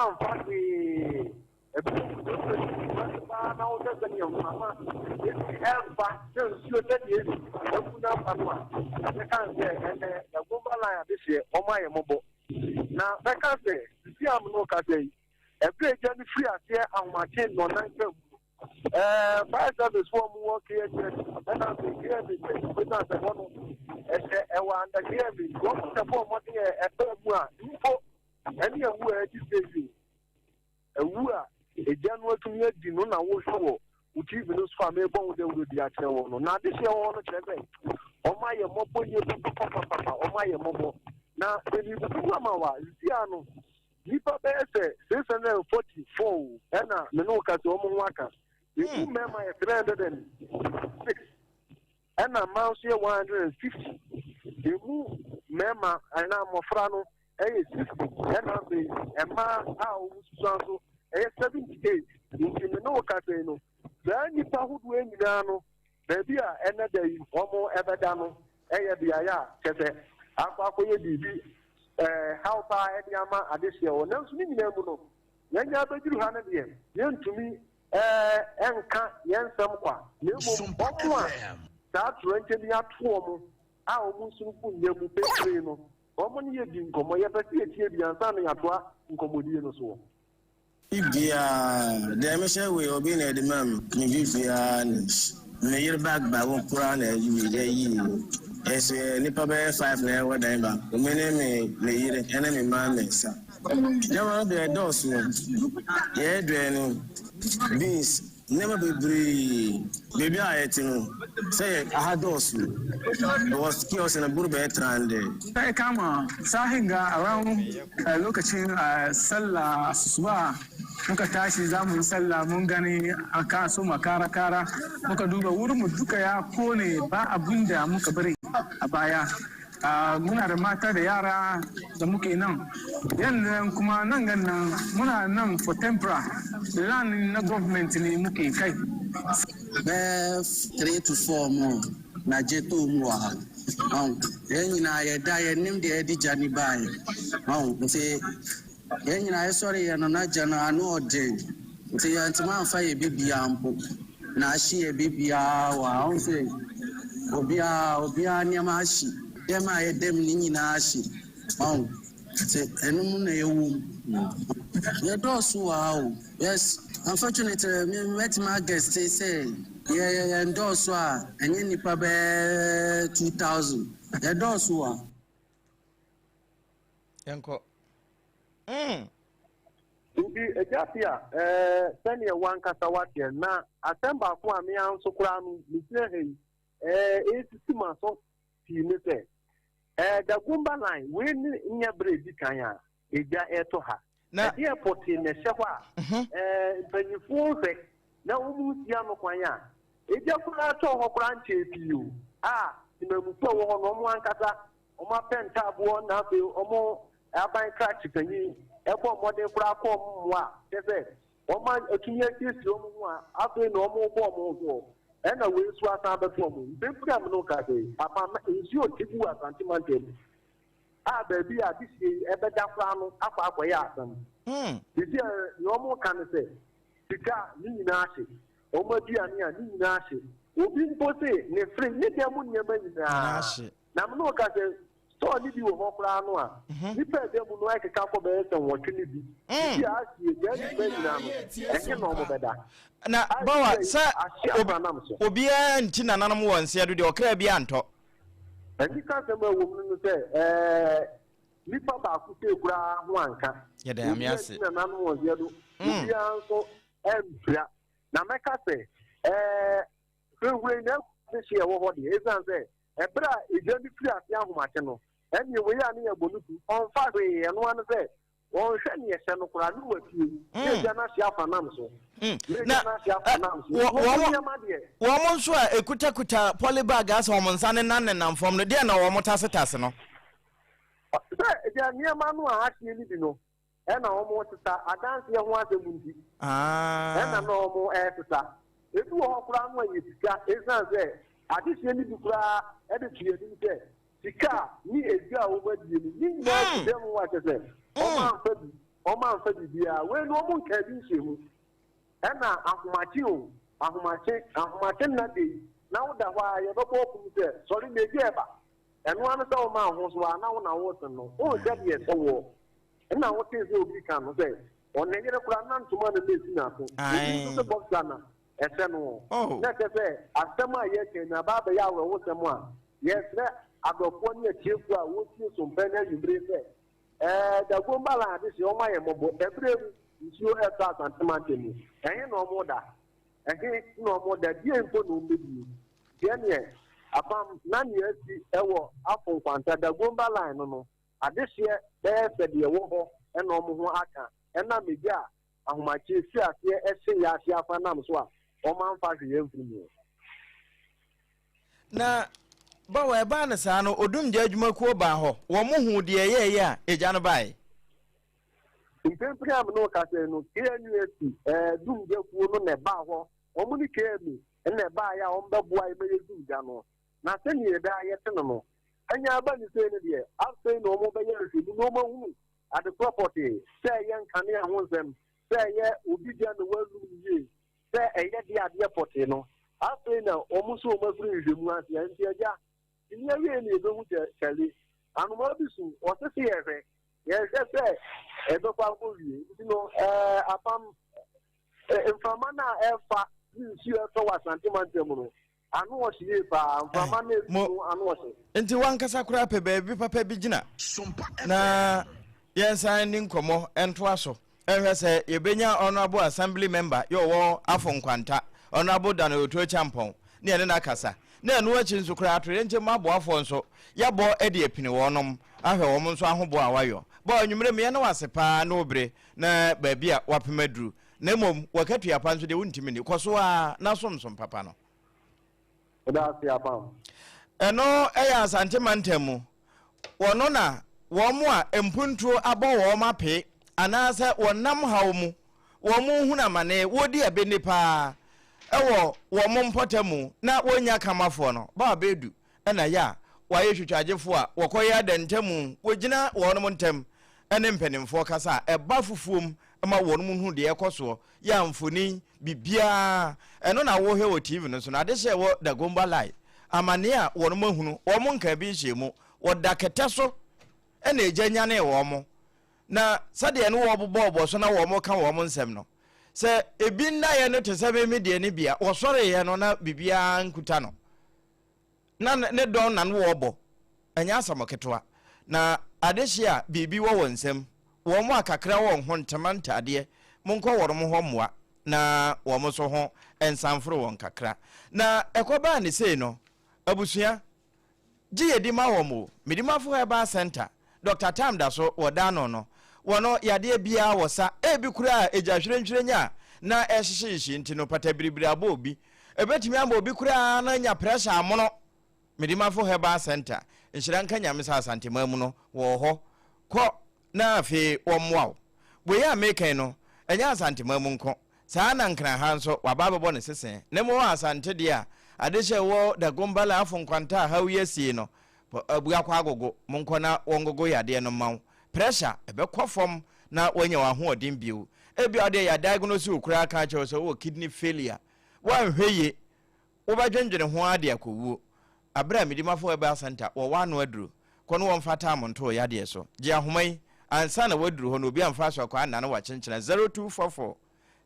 man funny. A book now doesn't your mama. It's ever since you said yes. I can't say, and the woman this year, oh my mobile. Now, I can't say, see, I'm no Kate. A great journey free as here on my chain on 9. 5 service form work here, and I'm here with us at one. And one that here be going to form what here at Bermuda. And here where you say a wooer, a general community, no, I will show. Which even those family born with the actual one. Now, this year, on the oh my mobile, you papa, oh my mobile. Now, when you do Mama, Ziano, Nipa Bear 644, and Menoka to Omwaka. You remember 306, and a mouse here 150. You move Mema and I'm Mofrano, A60, and a man out 78. You know, Cateno. Then you who win Dano, maybe another homo Ebadano, Ayabia, Kete, Aquacoy, how far Yama Adesio, or no, Minimo. Then you have a 200 years. Then to me, Enka, Yen Sampa, Nemo, that's renting up for our Musuku, Yemu Petrino, or many years in Como, Yapati, and Sani Atwa, in Comodino. So. The emission will be near the mum, maybe may year back by one crown as you as a nipper 5 now, what I'm back. The name may enemy man, sir. Never be a dose, yeah, draining beans. Never be breed. Baby, I say I had those. There was chaos in a good and hey, come on. Sahinga around location, Sella, Swa, Mukatashi, Zamu, Sella, Mungani, Akasu, Makara, Mukaduga, Urumukaya, Pony, Ba Abunda, Mukabri, Abaya. Muna da mata da yara da muke nan yan kuma nan gannan muna nan for tempera land na government ne muke kai 3 to 4 more na jeto mu wa yan na ya da ya nim da ya di jani bai nti yan na ya sorry ya na jana anu ode nti ya ntima fa ye bibia ampo na ahye ye bibia wa on se obia nyama ahye Yama Edem Ninashi. Enum na ewu. Your doors wow. Yes, unfortunately, me met my guest say, yeah, and doors wa, and you nipa be 2,000. Your doors wa. Yanko. Ubi ejapia, senior one kasawati na atemba kwa mi anso kura no misle hey, 80 months Unite. The Gumba line, when near Brady Kanya, Eja Etoha. Now, the airport in the Shawa, 24 seconds, now Yamo Kwanya. Eja Kurato or branch you. In the Muto on one kata, on my pen tab one, or more, Alpine crack chicken, airport modern Praco, they said, or my accumulated after no more. And a way to a number for me. They come no case. Papa is your tipu as antimantel. Baby, this is ever down up by Yasan. This year, no more can say. Tika, Ninashi, Omodia, Ninashi. Ubin Pose, Nefri, Nitamun, Namno Case, so did you walk around. You said they would like a couple of and what can it be? She asked you, and you know better. Na bawa sa obia ntina nanam wonse ado de okra bia nto ani ka se ma womu say nipa ba ku te kura ho anka ye da am yase na nanam wonse ado obia nso empia na meka se we na se ye wo ho de ezan se ebra ejani firi ase ahomate no eni we ya ne yabonuku on fa we eno an se won hwe ne ye se no kura no wafie ye jana se afanam so na wo nso a ekuta polybag asa wo nsa ne nan nan fom no de na wo tase no ja niema no a ahie ni bi no e na wo tata adanse ho asemunti e na no wo tata edu ho kura no ye sika esan se adihie ni bi kura e de tuye ni se sika ni edu a wo badie ni na dem wa se o ma fa bi man for the beer, when no one can be him. And now, Ahmachi, that day. Now that why you don't open there, sorry, maybe ever. And one of our man was one now water no. Oh, that yes, so and now what is your become say? On negative plan to money business. The box gunner, and then oh, let us say, as some yet in about the hour with someone. Yes, I got 1 year chief who would see some penny you bring there. The Gumbala is your my mobile every you have that and Timothy. And you know more that. And he no more that you ain't going to be. Then, yes, upon 9 years, Afful Nkwanta, the Gomba line, no. At this year, there said the war and no more aka. And I'm a guy, and my chief here, SCA, Fanam Swap, or man for the infamy. Now, Bow Banasano, or Doom Judge Makobaho, or Muhu, dear, a janabai. In Pempram, no Casino, here, Doom Judge woman, a baho, or money care me. And they buy our own boy, may do, Jano. Nothing here, die at no. And your bunny saying it, I'll say no more by years, no more at the property. Say young Kania wants them. Say, yeah, Ubidian the world, say, a yet the potino. I'll say now, almost over 3 months, and yeah, in your really don't tell you. And what is what is here? Yes, that's it. A dog, you know, APAM Infamana Alpha. Into one Casacra, baby, Papa Bigina. Na, yes, I didn't come and twasso. And I say, you be your honorable assembly member, your war, Afful Nkwanta, honorable Dano to a champon, near the Nakasa. Then watching to cry to enter my boy Fonso, ya boy Eddie Pinionum, I have almost one who boy. Boy, you may know as a pa, nobre, na baby at Wapimedru. Nemo, wakati ya panzo de untimini, kwa suwa na som papa no. That's ya pam. Eno, eya santimantemu, wanona, wamwa empuntu abo wama pe, anase wanam haumu, wamu huna mane, wodi ya benipa, ewo, wamu mpotemu, na wonya kamafono, ba bedu, ena ya, waishu chajifua, wakoya dentemu, wajina wanomontemu, ene mpenimfo kasa, bafufum, ama won mu hu de ekoso ya mfoni bibia eno na wo he o TV no so na de she wo da Gomba live amane a won mu hunu o mu nka bi hye mu wo da kete so ena ejanya na wo mu na sade eno wo bobo so na wo mu ka wo mu nsem no se ebi na ye no te se be me de ne bia wo sore ye no na bibia nkuta no na ne don na no wo bo anya asamoketoa na adehia bibi wo wonsem wo mu akakra wo ho ntamanta ade monko woro mo ho moa na wo mo so ho ensanfro won kakra na ekoba ne sei no abusua giyedi ma wo mo midimafo heba center Dr. Tam da so wo da no wono yade bia wo sa ebi kura ejahwerentwerenya na ehyehyehye ntino patabiribiri abo obi ebetimi amba obi kura na nya pressure amono midimafo heba center nhyiranka nyamesa asante mamu no wo ho ko na afi womwaw we ya meken no enya asante mamu nko saa na nkran ha nso wababebo ne sesen ne mo asante dia adehye wo da Gombala Afful Nkwanta hawiye sie no abua kwa agogo monko na wongogo yade no maw pressure ebekọ fom na wonya wa ho odin biu ebi ade ya diagnose okura ka che so wo kidney failure wan hweye wo badwenjene ho ade akowuo abra midimafo eba center wo wano aduru kono won fata amonto yade so je ahomai ansa na waduru ho no obi amfa so kwa na wa chenchena 0244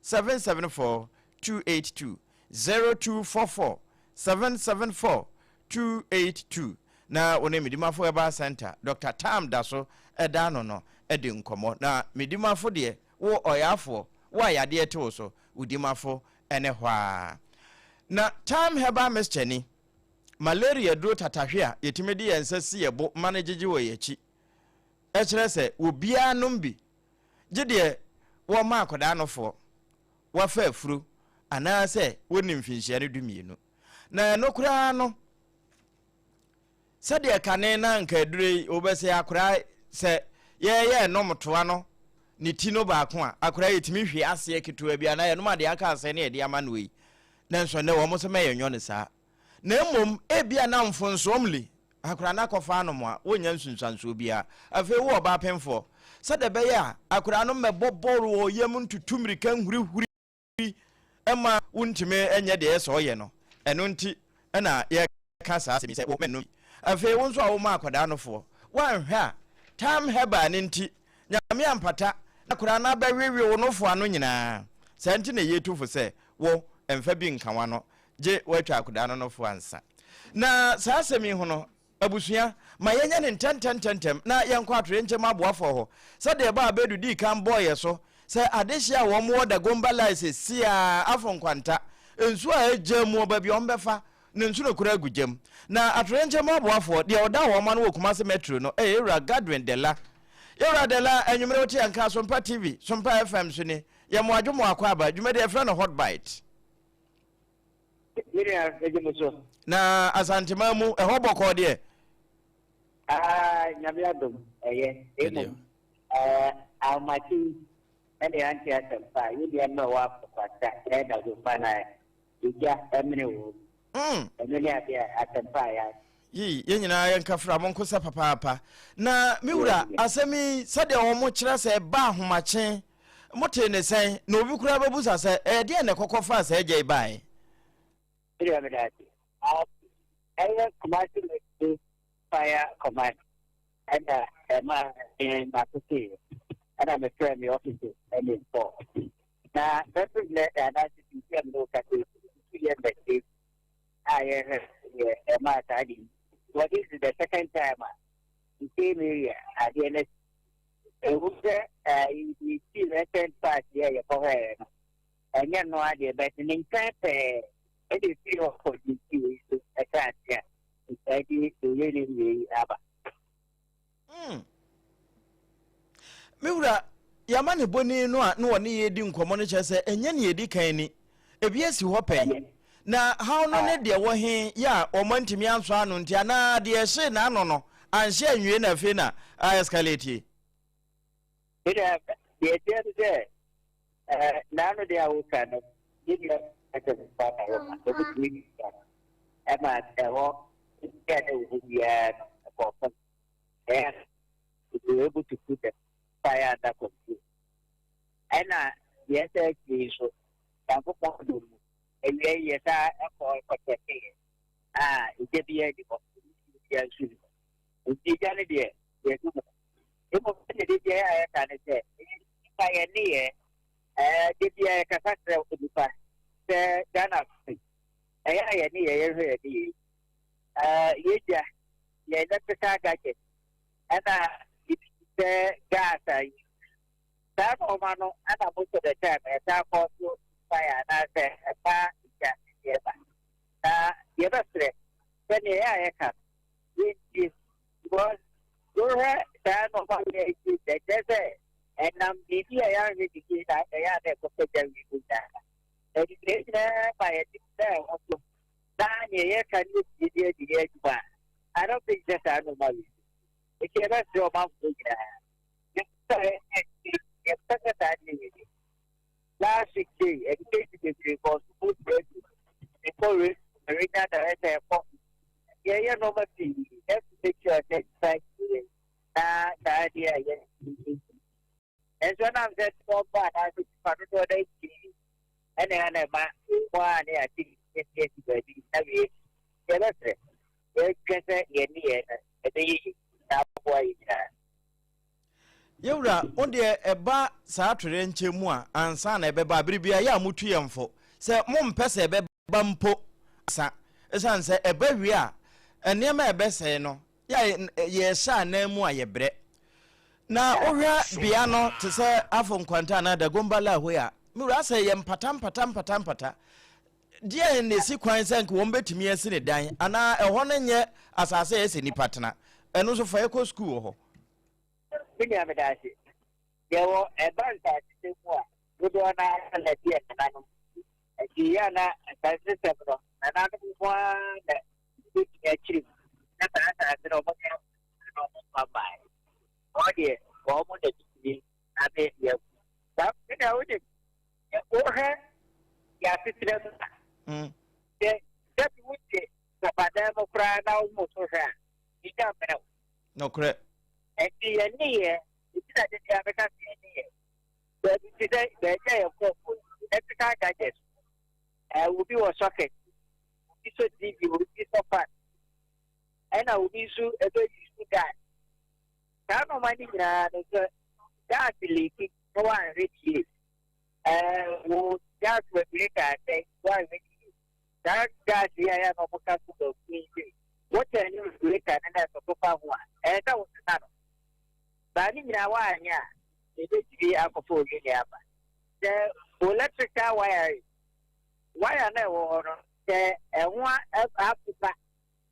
774 282 0244 774 282 na one midimafo eba center Dr. Tam da so eda no edi nkomo na midimafo de wo oyafo wo yade te wo so udimafo ene hwa na Tam heba mischeni malaria dro tatahwe yetimedi yensasi yebo managege wo yechi ekire se obia nombi gide wo ma akoda nofo wa fa afuru ana se woni mfinhyiare dumienu na nokura no sade kane na nka dure obese akura se ye nomtoa no ni tino ba ko a akura yetimi hwe ase ketua bia na ye no ma de aka ase na ye de amanoi nanso ne wo mo se me yenyo ne saa na emom ebia na mfonsomli akura na kofa no mo a wonya nsunsanso bia afi wo ba pemfo sade be ya akura no mebo ball o yem ntutumri kan huri ema wuntime enye de so ye no eno nti na ye ka saa se mi se wo menu afi won so a wo ma akwada no fo wan hwa tam heba ne nti nyame ampata akura na ba wewe wo no fo ano nyina se nti na ye tufo se wo emfa bi nkanwa no je watwa akwada no fo ansa na saa se mi ho no abusua ma yenya ne ntententem na yenkwa atore nkyem aboafo ho se de ba abedu di kan boy so se adehia wo mo da gomba license sia Afful Nkwanta ensu a ejemu ba bi ombefa ne nsu no kura agugem na atore nkyem aboafo de oda wo ma no wokuma se metro no era gathering dela enwumere oti anka SOMPA TV SOMPA FM so ni ye mo adwomo akwa aba dwuma de efra no hot bite na asantema mu eho boko de nyame adom emo amati ene anti atampa yidi no wa kwata eda go pana ija emne wo emne abia atampa ya ye nyina yanka fra mon kosa papa na miwura asemi sade wo mo kira se ba ahomache mote ne sen na obi kura babusa se de ne kokofa se eje bai iri amedati aya kumati le fire command and ma in Maputi and I'm a friend officer and in four. Now, that's and I see look at the I my study. What is the second time? The same area at the NS. You see the 10 part here for her. And you have no idea, but in fact, it is zero for the attack. I really miwura yamane boni no a no woni yedi nkomo no chese enye ne yedi kan ni ebi asi ho pen na how no ne de wo he ya omantimi anso anu ntia na de ehye na ano no anhye anwie na fe na escalate ida de de na no de awuka no yedi ata pa na ko bi ama ewo get a person and to be able to put the fire under control. And yes, so and yes, I call for the it be a divorce. It's the idea. Yes, I can say, if I near the capacity of the past, the Dana, I near yeah, that's the target. And the gas, that woman, and I most of the time, and that was fire, and I said, a bar, yesterday, when the air come, it was your head, that of my desert, and I'm the idea that they are there for the that. Education by a there also. Can you see the edge? I don't think that's anomaly. If you ever draw my book, last 6 days, education was footbridge before Marina the airport. Yeah, no matter that's the picture next time. The idea, yes. And so now that's so bad. I think for the day, and then one, I think it's yewura onde eba saa twere nchemu a ansa na ebeba biribia ya mutu yemfo se mo mpese ebeba mpo sa esan se eba wi a enema ebese no ya ye sha na mu a yebre na ohwa bia no te se Afful Nkwanta na da gombala ho ya miwura se ye mpata dia ne si kwan se nko wombetimi asi ne dan ana eho no nye asase ese ni patena eno so fa eko school ho Bini amedasi. Yewo ebanta tisemwa. Gudu na letia na no. Ekiya na tasise bro. Na na mwa na biki chiri. Na ta no mo no baba. Odi wo mo de tiri na be ye. Ta bina odi. O he ya titire na. De wuti na bada mo fra na mo so ha. Ida mena. No correct. And the near, it's that they have a country. But today, they say, of course, electrical gadgets. Will be a socket. This will give you this offer. And I will be so a very useful guy. Now, no money, that leaking, no one ready. Will just replicate and say, why that gas here, I have a couple of things. What can you do? And that's a proper one. And that was the time. But in our one, yeah, it is to be alcohol in the electrical wire. Why are there one up to back?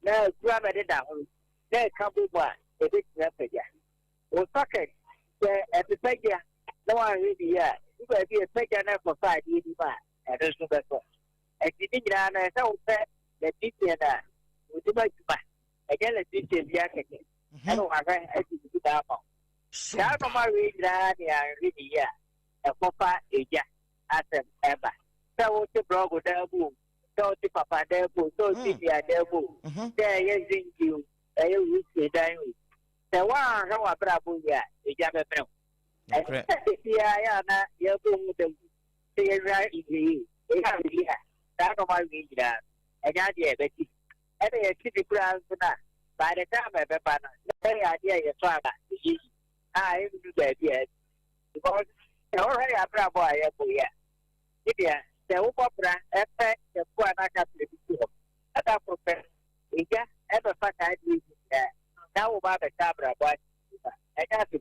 No, grab it down. There come one, a big repetition. Or socket, at the figure, no one really here. You might be a figure for 5 years, and there's no better. And you think that I don't say that teacher that would you like to buy? Again, a teacher, the architect. I don't have anything to do that. Now, no more read that they are really here. A papa, a jack, as ever. So, the brother, there, boo. So, the papa, there, boo. So, the there, boo. There, yes, you. I will say, dying. The one, how a bravo, yeah, a jab. And you're going to say, right, yeah. That's no more read that. And I did it. And a city ground by the time I better, the idea is far back. I do that yet. Because already a bravo, I have here. The opera effect the poor Naka at that professor. Ever fact I do that. Now about the Cabra, but I got to.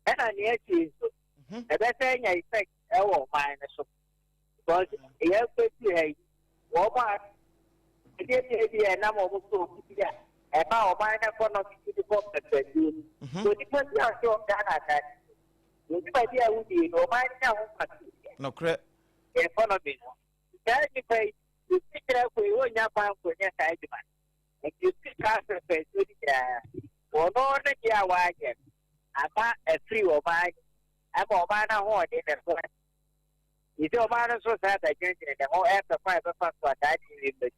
And I near you. The best thing I think, oh, minus. Because he has to say, Walmart, it is a number of yeah. About mine, I cannot be the book that you. So the person you are so that. The idea would be no mind now. No credit. Economy. Then you pay, you pick it up with your young for your side. And you pick up the face with it. For no, the year wagon. I'm not a free or mine. I'm a man of horn in the front. It's your man so sad I can't get the whole after 5 o'clock for that in the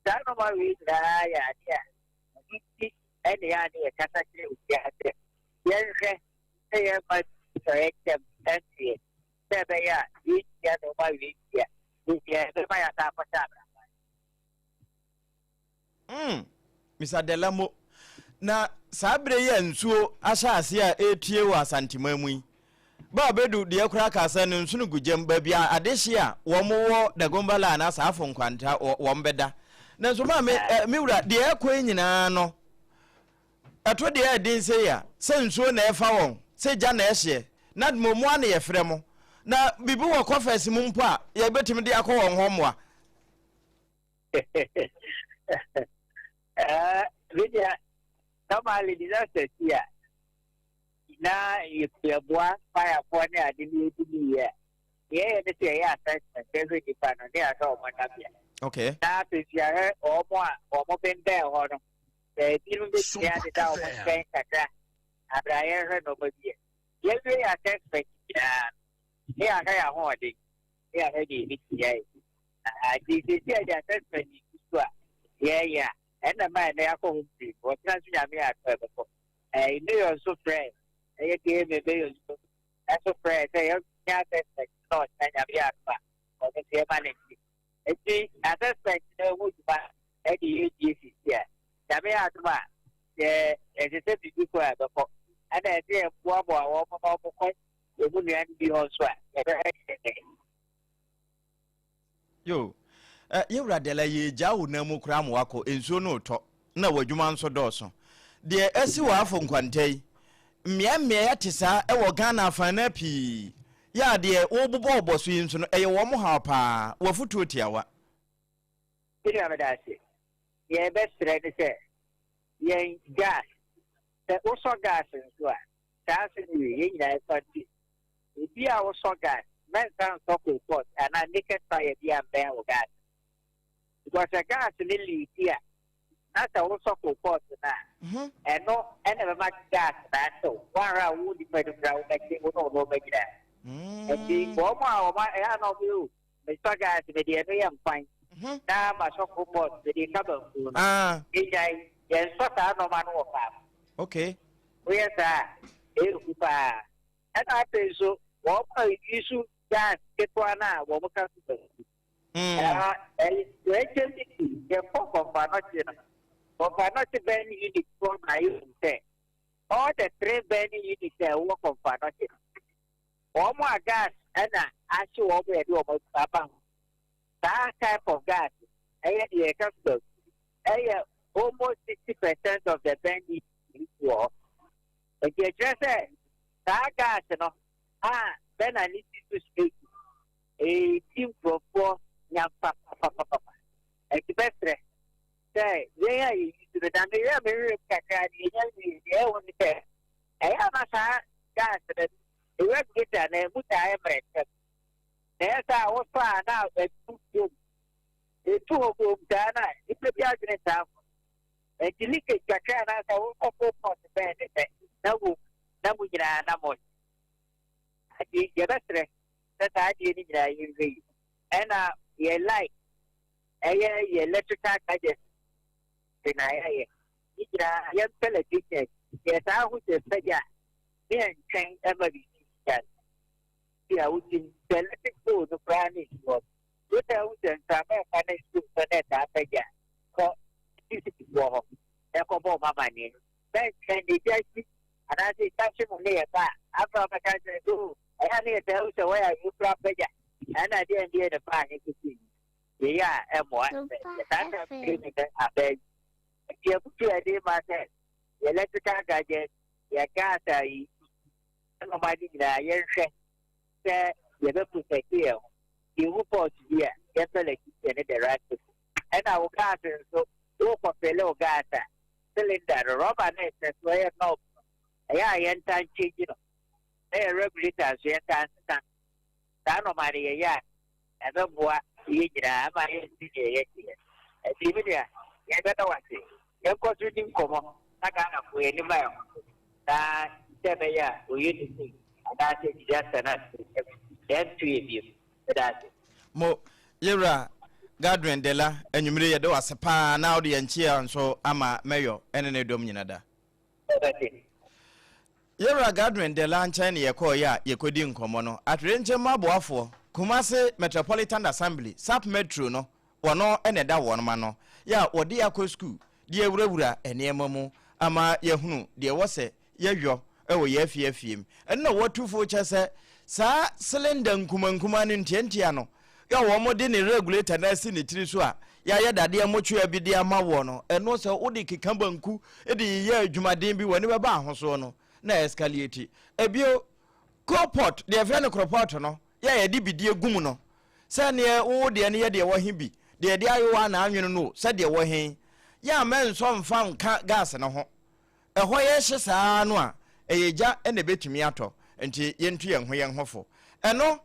San Marie, yeah. Any idea, Catholic, yes, yes, they must correct them and see it. There they are, each get over each year. My Mr. Delamo. Na sabre ye nsuo ahyase a etie wa santimamui ba bedu de kura kasa ne nsu gugem ba bia adehye a wo mo da gombala na sa Afful Nkwanta wo mbeda na so ma me wura de ekwe nyina no eto de edin se ya se nsuo na efa won se ja na ehye na momu ana ye frɛ mo na bibi wo kofesi mu mpo a ye betimi de akọ won ho moa Lydia, normally disaster here. Now, if you boy fire for near the new year, yeah, the say, yes, every department, they are all one up here. Okay. Now, if you are or more been there, or they didn't be there, the down saying that I heard over here. Yes, we are expecting, they are hoarding. They are ready, yeah. I did the assessment. Yeah. And the man they are going to was not me at before. I knew you so friend. I gave me bills. That's a friend. They are not not and or the same money. It's at that point, no would buy any years here. Yamia, yeah, as I said before, and I say, one more point, you wouldn't be on swag. Yo. Yewra de la ye jawu na mu kra mo wako ensuo no to na wadwuma nso dɔɔso de asi wa Afful Nkwanta yi mmea ya tesa e wo Ghana afana pii ya de wo bobɔ oboso yi nso no eye wo mo ha pa wo futu tiawa kiri amedase ye best friend say ye gas the also gas nso a gas ni ye nyina e party bi a also gas men san so ko port ana naked fire bi am ben wo gas because the gas really here. That's also support now. And no, and never much gas that so. One round would depend on how make it no make that. And the Boma or my I know you. Mr. Gas, the am fine. Now my support the cover. Yes, what I know man. Okay. Yes, sir. Erupa. And I pay so, what issue that get one hour, what we can do. The pop of Panotina. For Panotina Ben unit for my own say. All the 3 Ben units that work on Panotina. All my gas, and I show over a do about Papa. That type of gas, I customer. Almost 60% of the Ben units war. And you just said, that gas, then I need to speak. A team for 4 young papa. And the best say, yeah, you to the Dania, Mary, yeah, when the fair. I have a gas that the web get an Muta. There's our far now, a 2 of them, Dana, it's a judgment down. And the leakage, Kakana, I will go for the band. No, we get an amount. I did your best. That I did in and you like a electrical gadget. Then I young fellow teacher. Yes, I would say, yeah, then change every that. Yeah, which is the electric food, the brand is what. Without them, some finance to the net, yeah. So, this is war. Echo my name. Then can they just and I say, touch him near that. After my country, do. I need to tell you where you drop it. And I didn't get the fine to see. Yeah, and what? That's a feeling that I beg. You put your idea myself. The electrical gadget, your gas, nobody that you're saying, you don't put a deal. You will put here, get the electricity the right. And I will gas so go for fellow gas. Cylinder, rubber net, that's where no. Yeah, I enter changing. They are regulators, you can't stand. Tano Maria, and the boy, Yidra, my engineer. And even there, you better watch it. You're considering common, I can't have any mail. That, we used to see. And that's just enough. Then 3 of you. That's it. Mo, Yera, Gadwin Della, and you may do as a pa now the and cheer and so ama mayo, and any dominada. That's it. Yera Gadwin de Lancha ni yako ya yekodi nkomono atrenche maboafo Kumase Metropolitan Assembly SAP Metro no wono eneda wono ma no ya wodi akọ school die ewurawura enema mu ama yehunu die wose yehwo ewo yefiefiem enna wotufo chese sa cylinder nkumankuma ne ntientia no ya wo mo de ne regulator na si ne tiri so a ya yedade amotwe abidi ama wo no eno se wodi kikabanku edi ye adwumaden bi woni beba ahoso no na escalate ebio cropot de friend cropot no ya yedi bidie gum no se ne wo de ne ye de wo he bi de de ayo na anwene no se de wo he ya men so mfa nka gas ne ho eho ye hye saa no a eyeja ene betumi ato enti yentu ye ho ye hofo eno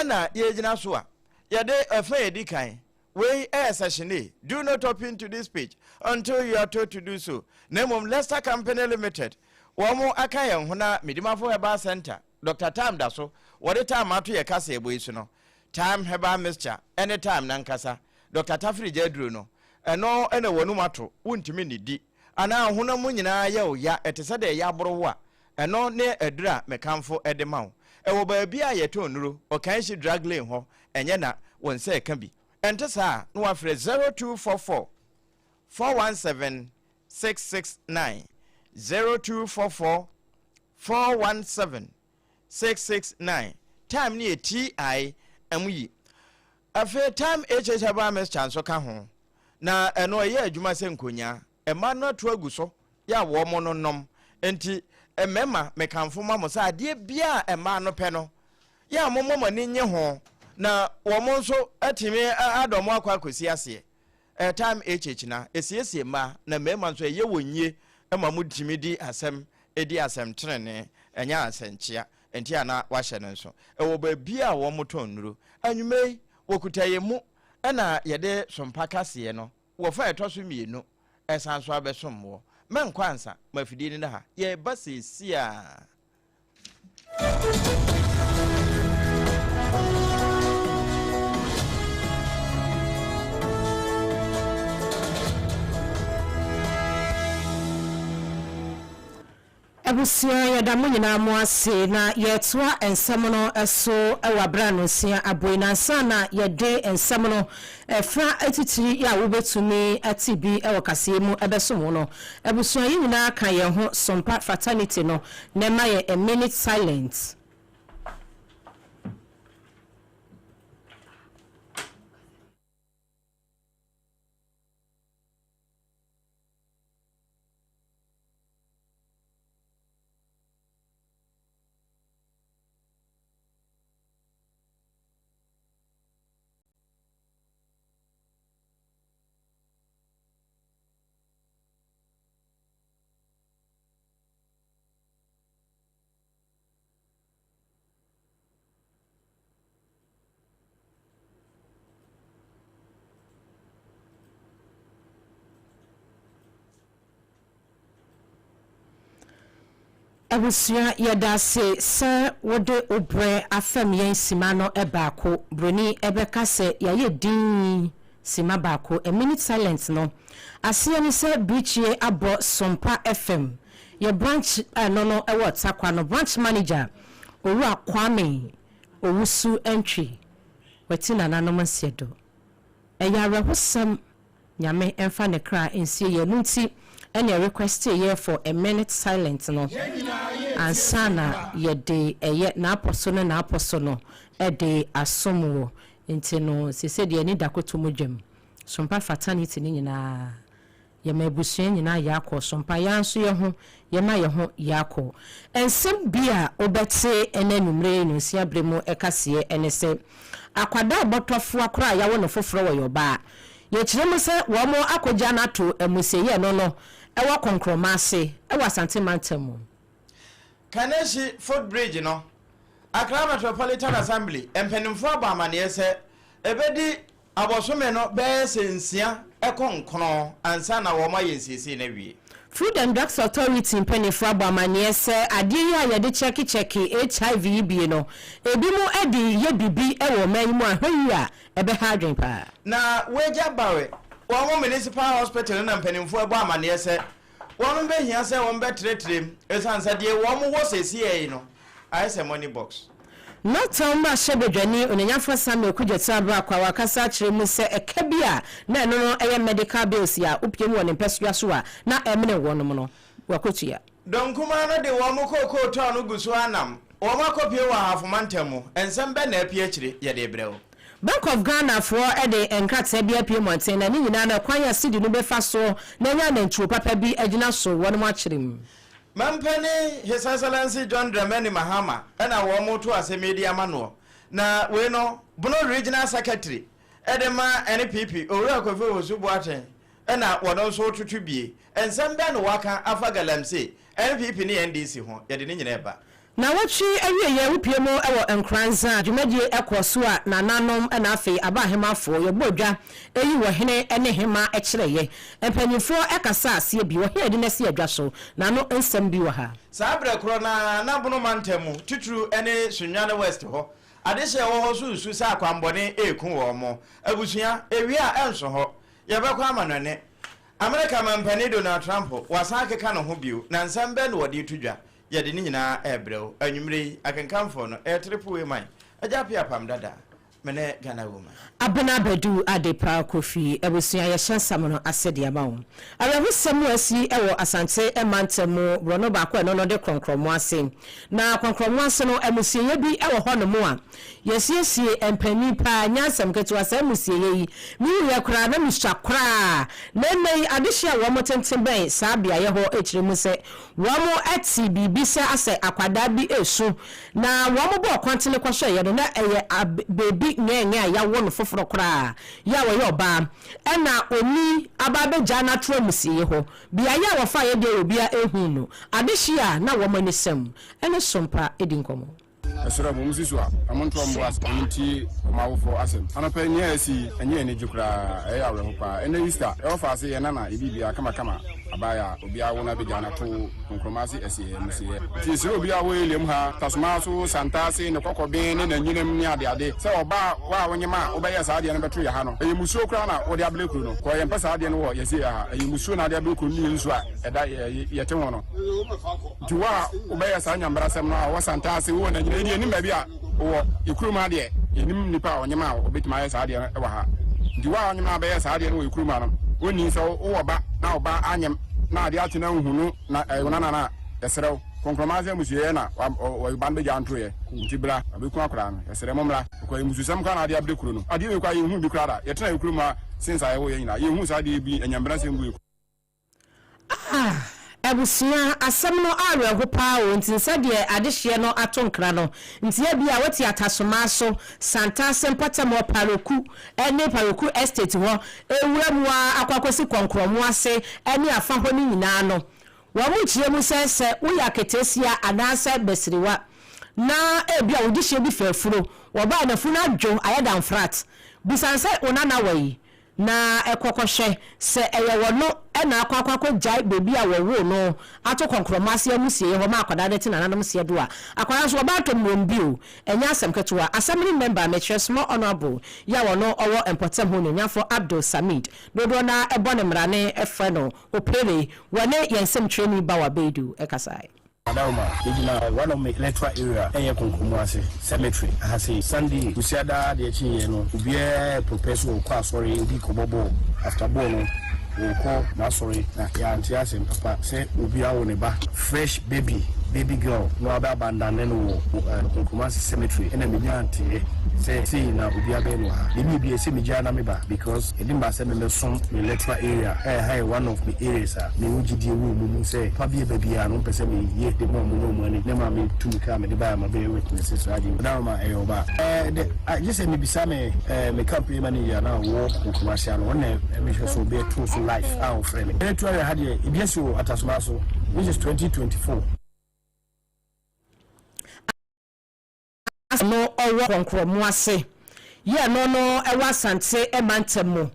na ye gina so a ye de efa edi kan we session do not open into this page until you are told to do so. Name of Leicester Company Limited. Womo akaye ho na Medimafo Herbal Center. Dr. Tam da so. What the time ato ye kasa ebo isu no. Time Herbal Mixture. Anytime nankasa. Dr. Tafri Jedru no. Eno ene wonu mato. Untimi ni di. Ana ho na mu nyina ye o ya etese de ya boro wa. Eno ne edura mekamfo edema wo. Ewo ba bia ye to nuro. O Kaneshie drug lane ho. Enye na wonse ka bi. Enter sa no afre 0244 417 669 0244 417 669 time ni ti amuyi afi time hhaba mes chance ka ho na eno ye adwuma se nkonya ema no to aguso ya wo mo no nom enti emema mekamfo ma mo sa ade bia ema no pe no ya momo ni nye ho na womo nso atimi adomo akwa akosi ase time na esiesie ma na mema nso ye wonye ema mudimi di asem edi asem trene enya asenchia enti ana wahye no nso ewo ba bia wo moto nnuru anwumei wokutaye mu na yede sompa kase no wo fa etoso mienu esanso abesomwo menkwansa mafidi ni na ha ye basesia abusia ya da munyina mo ase na yetoa ensem no eso ewa bra no sia aboina sana ye de ensem no fra atitiri ya wo betumi atibi ewa kase mu ebeso no abusia yi nyina kan ye ho sompa fraternity no na ma ye a minute silence. Abusia yada se wode obre afem yen sima no ebaako broni ebeka se yaye din sima baako a minute silence no ase ni se bichie abo Sompa FM ye branch no ewo takwa no branch manager owu akwame owusu entry wati na nanom nsiedo eya rehosam nyame emfa ne kra ensie ye nunti any request here for a minute silence no and sana ye de na aposo no e de asomo nti no se said ye ni dakoto modwam Sompa fraternity ni nyina ye mabusuan nyina yakọ Sompa yanso ye ho ye ma ye ho yakọ ensem bia obetse enanumre no sia bremu ekase enese akwada obotofo akora yawo no foforo wo yoba ye kiremu se wo mo akogya nato emuseye no ewa konkromase ewa santimantamu Kaneshie footbridge no Accra Metropolitan Assembly empenimfo abamane se ebedi abosome no be sensia ekonkron ansa na wo ma yensisi na wie Food and Drugs Authority empenimfo abamane se ade ya ye de check HIV bi no ebi mu edi ye bibi ewo manyimu ahwia ebe ha adwen pa na weja bawe wo Municipal Hospital na empenimfo abamane se won be hia se won be tretrem esansa de won wo sesi no ayese money box not tamba shebedwani onanyafo same okugeta bra kwa wakasa kire mu se ekabia na eno no eye medical bills ya opiem won mpesua so a na emene wonom no wakotua donkuma no de won kokko to no gusu anam won akopie wa hafomantamu ensem be na apie kire ye de brew Bank of Ghana for ede enkata bia pie monten na ni nyina na kwanya sidi no befa so na nya na ntwo papa bi agina so won mo akyerem Mampeni His Excellency John Dramani Mahama ena wo moto asemedia mano na we no Bono Regional Secretary edema NPP owura kofe osubu aten ena wono so tutubie ensem bia no waka afa Galamsey NPP ni NDC ho yede ni nyina eba na wachi awie ye wupiemo ewo enkranza dwumadie ekoso a na nanom na afi abahemafo ye bodwa eyi wo hene ene hema ekireye empanyifo ekasa ase bi wo hene de nasi adwa so na no ensem bi wo ha sabre kro na bono mantemu titru ene sunwane west ho adehye wo ho susu sa akwambone ekun wo mo abusua ewi a enso ho ye bekwa amanone America mampani Donald Trump wasake ka no ho biu na nsambe no wode tudwa yede ni nyina ebrew anwumre akenkamfo no triple man ajapi APAM DADAA mene Ghana woman abena bedu adepa kofi ebusia ye hyansam no asede abawo arahusam asi ewo asante emantemu brono ba ko no de kronkromo ase na kronkromo ase no emusie bi ewo hono mo a yesiesie empani pa nyansam ketu ase emusie yi mi ye kra na misakra na nei adehia wo motentem ben sabia ye ho ekiremu se wo mo ati bibisa ase akwada bi esu na wo mo bo kwantene kwahwe ye no na eye baby nyenye ya wo no foforo kra ya wo yo ba ena oni ababeja na tromusie ho bia ya wo fa ye de obia ehunu adehia na wo manisem ene Sompa edinkomo Asura muzisu amonto mbwas nti mawofo asem anopa nya asi anya ni jukra e yawe ho pa ene Easter e ofa ase ye na ibibia kama abaya obia wona be jana to Nkromasi SAMC ti siro obia wo elem ha tasuma so santase ne kokobe ne nanyinem ni ade se oba wa wonyema obaya sa ade no beto ya ha no eyi musuo kra na wo de ablekuru no ko ye mpesa ade no wo yesi ha eyi musuo na ade ablekuru ni nso a eda yete ho no juwa obaya sa nyambara sem no wo santase wo nanyine ni ba bia wo ikuruma ade enim nipa onyema obetima sa ade wa ha juwa onyema ba ya sa ade no wo ikuruma no woni so wo ba na oba anyem na ade ati na nhunu na na esrew Nkromasi musuye na wa bande janto ye ntibla abeku akra no esre momla ko mususam ka na ade abdekuru no ade we kwa yehu bi kra da ye tena ekuru ma since aye wo ye nyina yehu sa ade bi enyambra sem bu Ebusia asem no awe ho pa o nti se de adehye no atonkra no nti ya bia wati atasoma so santa sempata mo paroku ene paroku estate ho ewura mu akwakosi konkromo ase ene afa ho ni nyina no wa mu chie mu sese wo ya ketesia anasa besriwa na ebia odihye bi fafuro wo ba na funa adwo ayeda mfrat bisanse onana wai na ekokoshe se eyewono ena akwakwa jai bebi a wowo no ato Nkromasi amusie ho ma akwada de tina nanom se do a akwada so ba to mbio enya asem ketewa assembly member Metropolitan honorable ya wono owo important ho nyafo Abdul Samid dodo na ebone mrane efre no opere wone yensem training bawa bedu ekasai Adawma, one of my electoral area, Nkromasi cemetery. I say Sunday, Usiada, the Chin, Ubia, professor, sorry, Kobobo, after Bono, will call, sorry, Yantias and Papa, say Ubia on a back, fresh baby girl, no other bandana, Nkromasi cemetery, and a million say now Ubia Benua. Let me be a semijana meba because it didn't send some electoral area. Hey, one of the areas, the UGD room, say, Pabi baby, I don't perceive me yet the more money, never me to come and buy my baby witnesses. I just said maybe some me company manager now walk commercial one emission so be a true life. Our friend. Electoral had a yes, you at Asmaso, which is 2024. No owo Nkromasi ye no ewa sante emantemo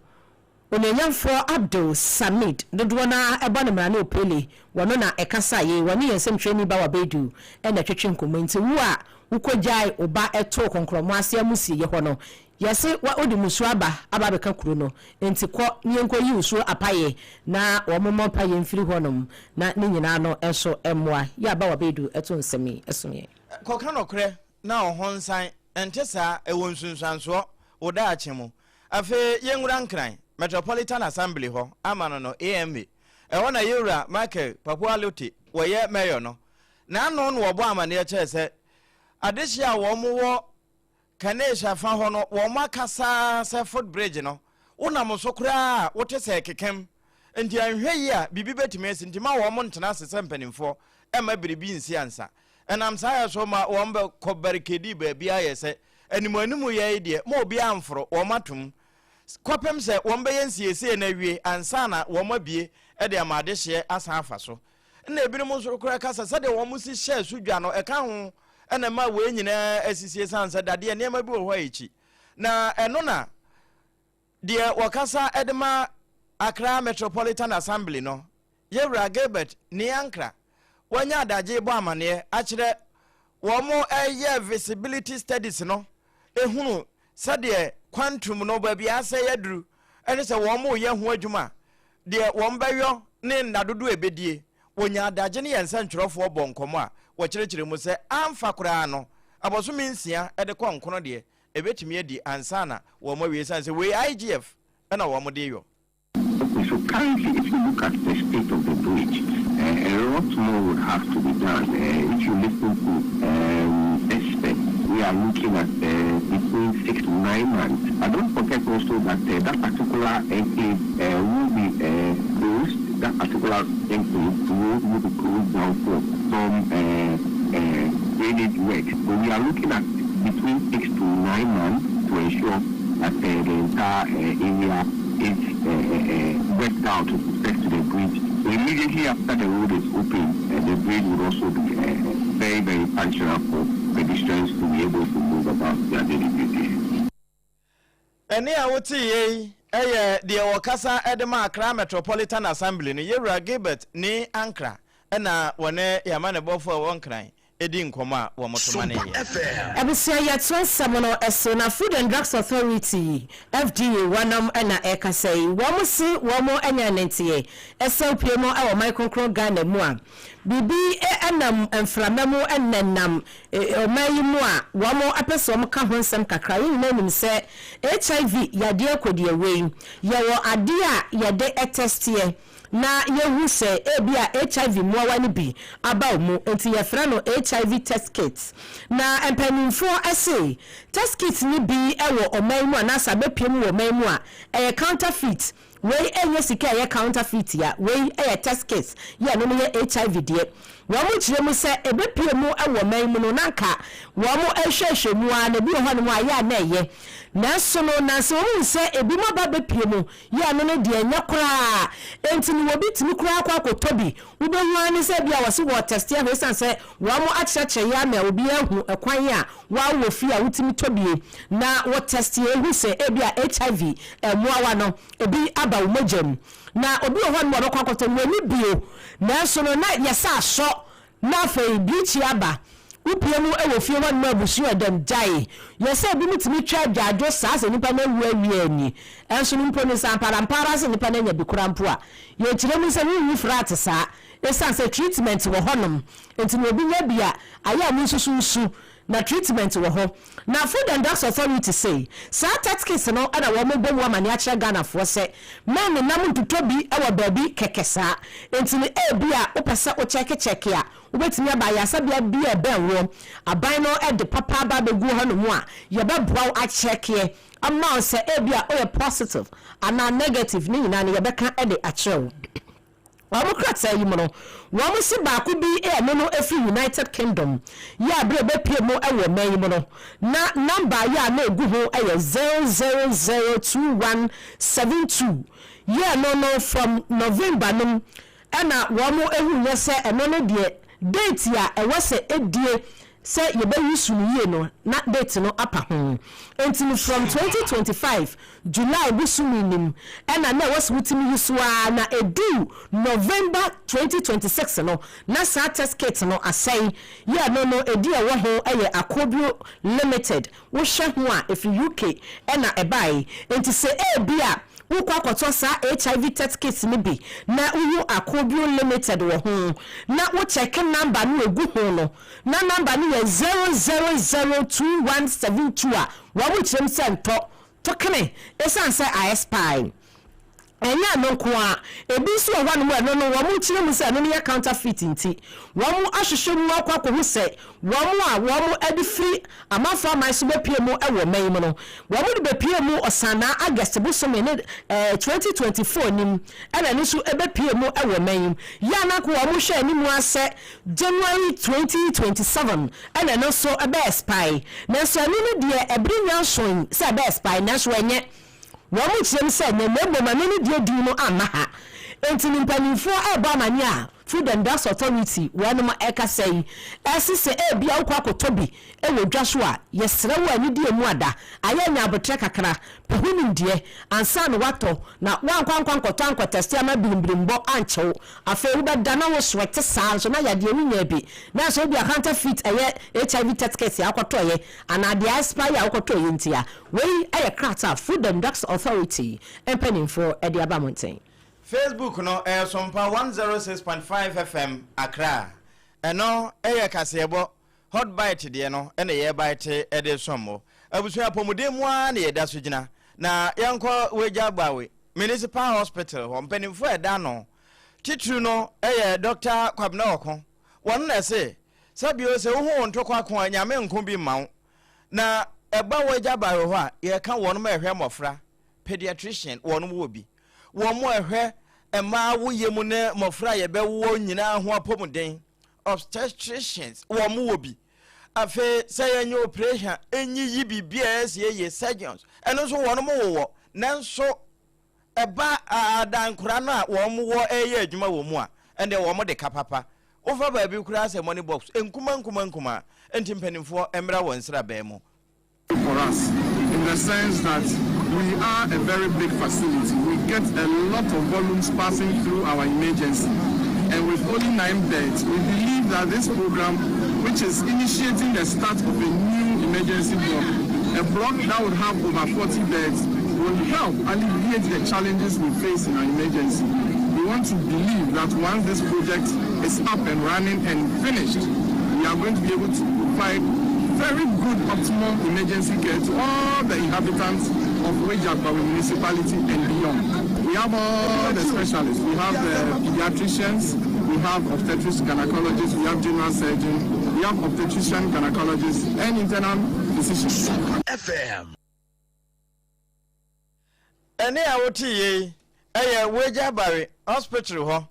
onyenyamfo Abdul Samid dodo na ebone mra na opele wono na ekasa ye woni yensem training ba wa bedu ena twetwe nkomanti wo a ukojai oba eto Nkromasi amusie ye ho no yese wa odi musu aba beka kuro no enti ko nyenko yi usu apaye na omomo paye mfiri honom na ne nyina no enso emmoa ya ba wa bedu eto nsemi esomye kokra no kre na ohonsan entesa ewonsunsanso oda achemu afe yenwura nkran Metropolitan Assembly ho amano no AMA ewo na yewura Michael Papua Lote woye mayor no na anu no obo amane ya chese adehia wo mo Kaneshie fa ho no wo makasa se footbridge no unam so kura wote se kekem enti anhwe yi a bibi betimesi enti ma wo mo ntena sese mpanimfo ema biribi nsi ansa enam saya so ma wombe ko barikedi ba bia yese animanimu ye de ma obi amforo wo matum kopem se wombe yensiese na wie ansana wo mabie e de amadehye asa afa so na ebinom so kura kasa se de wo musi hye sudwa no eka ho ena ma we nyina asisie sansa dade ne ma bi wo echi na eno na de wakasa edema Accra Metropolitan Assembly no yewra Gilbert ni ankra wanya adaje bo amane akire wo mo eye visibility studies no ehunu sade quantum no ba bia se yaduru ene se wo mo ye ho adwuma de wo mbayo ne ndadodo ebedie wonya adaje ne yensa ntwerofo bonkomo a wo kirekire mu se amfa kura no aboso minsia ede konkono de ebetimi adi ansana wo mo wie sanse we IGF ena wo mo de yo. So currently, if you look at the state of the bridge, a lot more would have to be done. If you listen to experts, we are looking at between 6 to 9 months. I don't forget also that that particular enclave will be closed. That particular enclave will be closed down for some drainage work. So we are looking at between 6 to 9 months to ensure that the entire area is worked out with respect to the bridge. So immediately after the road is open, the bridge will also be very, very functional for pedestrians to be able to move about their daily duties. Eni a woti ye the Wakasa Edema Accra Metropolitan Assembly ni Yewra Gilbert ni Ankra ena wane yamane bofo wonkran edin koma wo motomane Ebusia yatso samono eso na Food and Drugs Authority FDA wanam ena ekasei womusi womo enya nentie SLP mo awo micro Ghana mu a bibi enam enframamo enenam omayimu a womo apeso mo ka honsem kakra yin nanim se HIV yade akodi away yewo ade a yade etestie na yehu se ebia HIV muawa ni bi aba mu enti ye fra no HIV test kits na empanimfo ase test kits ni bi ewo oman mu anasa bepiem wo oman mu a counterfeit wey enye sika ye counterfeit ya wey test kits ya no ye HIV de wo mu kire mu se ebepiem mu ewo oman mu no nanka wo mu ehwehwe mu a na bi ho no mu aya na eye na so no na so mu se ebi mo ba bepiem ya no de enya kora enti ni wobi timi kura kwa kotobi ubehu ni se bia wose wo test ya hesan se wo mo acheche ya na obi ehu ekwan ya wa wo fi a utimi tobie na wo test ya ehu se ebia HIV emuawa no ebi aba wo mogem na obi ho no wo kwa kotobi ni bio na so no na yesa so na fe bichi aba upiemu ewo fie wan ma busu edem jai yesa bi mutimi twa dwadwo saa se nipa na wu ani enso nimpo ni samparampara se nipa na nya bikura mpo a ye kire mu se wi frat saa esan se treatment wo honom enti no bi nya bia aya mu sususu na treatment wo ho na Food and Drugs Authority say sa tatkis no ana wo mo bomu amane a kire Ghana fo se man nam ntutobi ewo baabi kekesa enti ni ebia opese o check ya ubetimi aba ya sabia bia benwo aban no e de papa ba begu hanu mu a ye be braw a check ye amma se ebia o positive ana negative ni nyina ne ye beka e de a chew Wamukratsa yimono wamusi baako bi no efi United Kingdom ya bre be pie mo ewo man yimono na number ya na egu ho 0002172 ya no from November no na wamu ehu yese eno no de date ya ewose edie se ye be yusu ye no na date no apa ho until from 2025 July busuminim na was wutimi yusua na edu November 2026 no na sa test kit no asai ya no edi ewo ho eye Akobio Limited wo hwe ho a efi UK na ebai enti se bia ukwa kwato sa HIV test kits ni bi na uyu Akobio Limited wo ho na wo check number no egu ho no na number ni 0002172 a wa wo chirem se nto to kene esan se spy enya no ko a ebi so wa no no wo mu chire mu se no ne counterfeit nti wo mu ahwehwe mu akwa ko hu se wo mu edi free amafa mai so be pie mu ewo man mu no wo mu be pie mu osana August bu so me 2024 nim ela ni so ebe pie mu ewo man ya na ko wo mu hwe ni mu ase January 2027 ela no so ebe spy na so ni de ebrinya so se ebe spy na so enye Wamu chiem se ne memo manene die di no amaha enti nimpanimfo eba mani a Food and Drugs Authority wanuma eka sei esise bia ukwa kotobi ewo dwaso a yesre wo ani die mu ada ayanya abotre kakra pehuni die ansa no wato na wankwankwankoto test ama bilimbilimbo anchewo afa wu beda na wo swete saa so na yade nya bi na so bia counterfeit HIV test case akwato ye ana de aspire akwato ye ntia wei aye krata Food and Drugs Authority empanimfo e de abamonten Facebook no SOMPA 106.5 FM Accra eno kasebo hot bite de no ene ye bite e de somo abusu apomode mu a na ye da so gina na yanko weja gbawe Municipal Hospital ho mpanimfo e da no titru no Dr. Kwabna Okon won na se sabio se wo ho ntokwa ko anyame nko bi mawo na eba weja gbawe ho a ye ka won ma ehwe mofra pediatrician won wo bi wo mo ehwe ema wo yemu ne mofra ye be wo nyina ho apomuden obstetricians wo mo wo bi afi say any operation enyi yi bibia ye surgeons eno so won mo wo nanso eba adankura no a wo mo wo eye adwuma wo mu a ende wo mo de kapapa over ba bi kura say money box enkuma entimpanimfo emra won sra ba mu for us in the sense that we are a very big facility. We get a lot of volumes passing through our emergency. And with only 9 beds, we believe that this program, which is initiating the start of a new emergency block, a block that would have over 40 beds, will help alleviate the challenges we face in our emergency. We want to believe that once this project is up and running and finished, we are going to be able to provide very good optimum emergency care to all the inhabitants of Wejagbawe municipality and beyond. We have all the specialists. We have the pediatricians, we have obstetricians, gynecologists, we have general surgeons, we have obstetrician, gynecologists, and internal physicians. FM. Any awoti Wejagbawe hospital ho.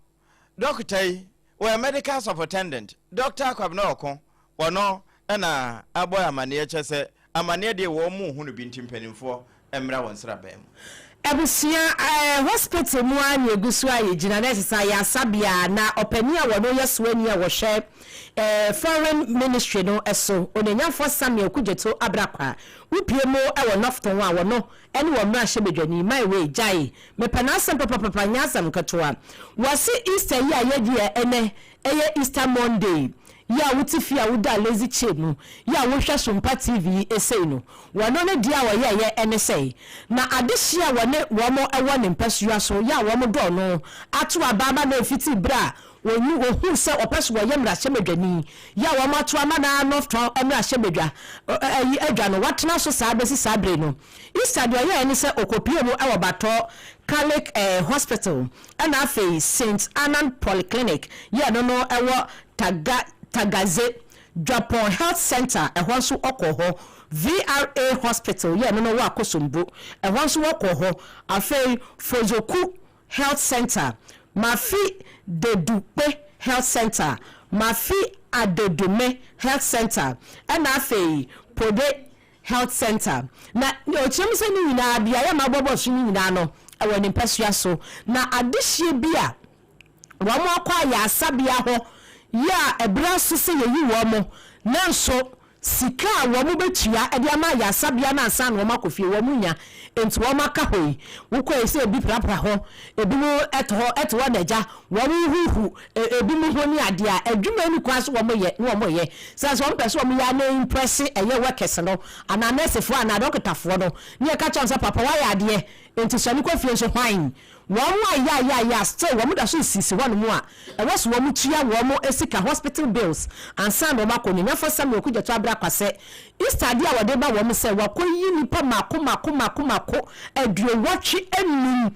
Doctor we medical superintendent. Dr. Kwabena Okon wono na aboy amane chese amane de wo mu hunu bintim panimfo emra wonsra bam Ebusia hospital mu anya egusu aye gina na sesa ya sabia na opania wono yeswani a wo hwe foreign ministry no eso onenyanfo Samuel Kujeto Abrakwa upie mu e wo nofton a wono ene wo mra hye bedwani mai we jai mepanasem papa nyasam katoa wasi Easter ya ye ene eye Easter Monday ya wutifia wuda lazy chemu ya wohwa SOMPA TV esei no wono ne dia wo ye ene sei na adehia wone womo ewo ne mpasua so ya womo do no atu ababa na fiti bra wonu ohu se opeso wo yemra hyemedwani ya womo atu ama na nofto emra hyemedwa adwa no watena so saa besi saa bre no Easter do ye ene se okopie mu ewo bato Catholic Hospital and afi St. Annan Polyclinic ya no ewo Tagaze Japan Health Center ehonso okoho VRA Hospital ye no wa kosombo ehonso okoho afei Fozoku Health Center Mafi Dedupe Health Center Mafi Adedume Health Center and afei Pode Health Center na ochemse ni nyina bia ya mabobo so ni nyina no ewo ni mpasua so na adehie bia wo mo akwa ya asabia ho ya ebra sese yeyi womo nanso sika womo betua ede ama ya sabia na ansa no makofie womo nya enti womo aka hoi wukọ ese ebi prapra ho ebi mu eto naja womo huhu ebi mu honi ade a adwuma ni kwaso womo ye sanso womo pese womo ya na impress eye workers no ana nurse fo ana doctor fo no ne ka chansa papa wa ya ade enti so ni kofie so hwan womo ya still womo da so sisi wono mu a ewoso womo tua womo esika hospital bills ansa no makoni na for Samuel Kujeto Abrakwa se Easter dia wode ba womo se wakoyi nipa mako adwo watchi enum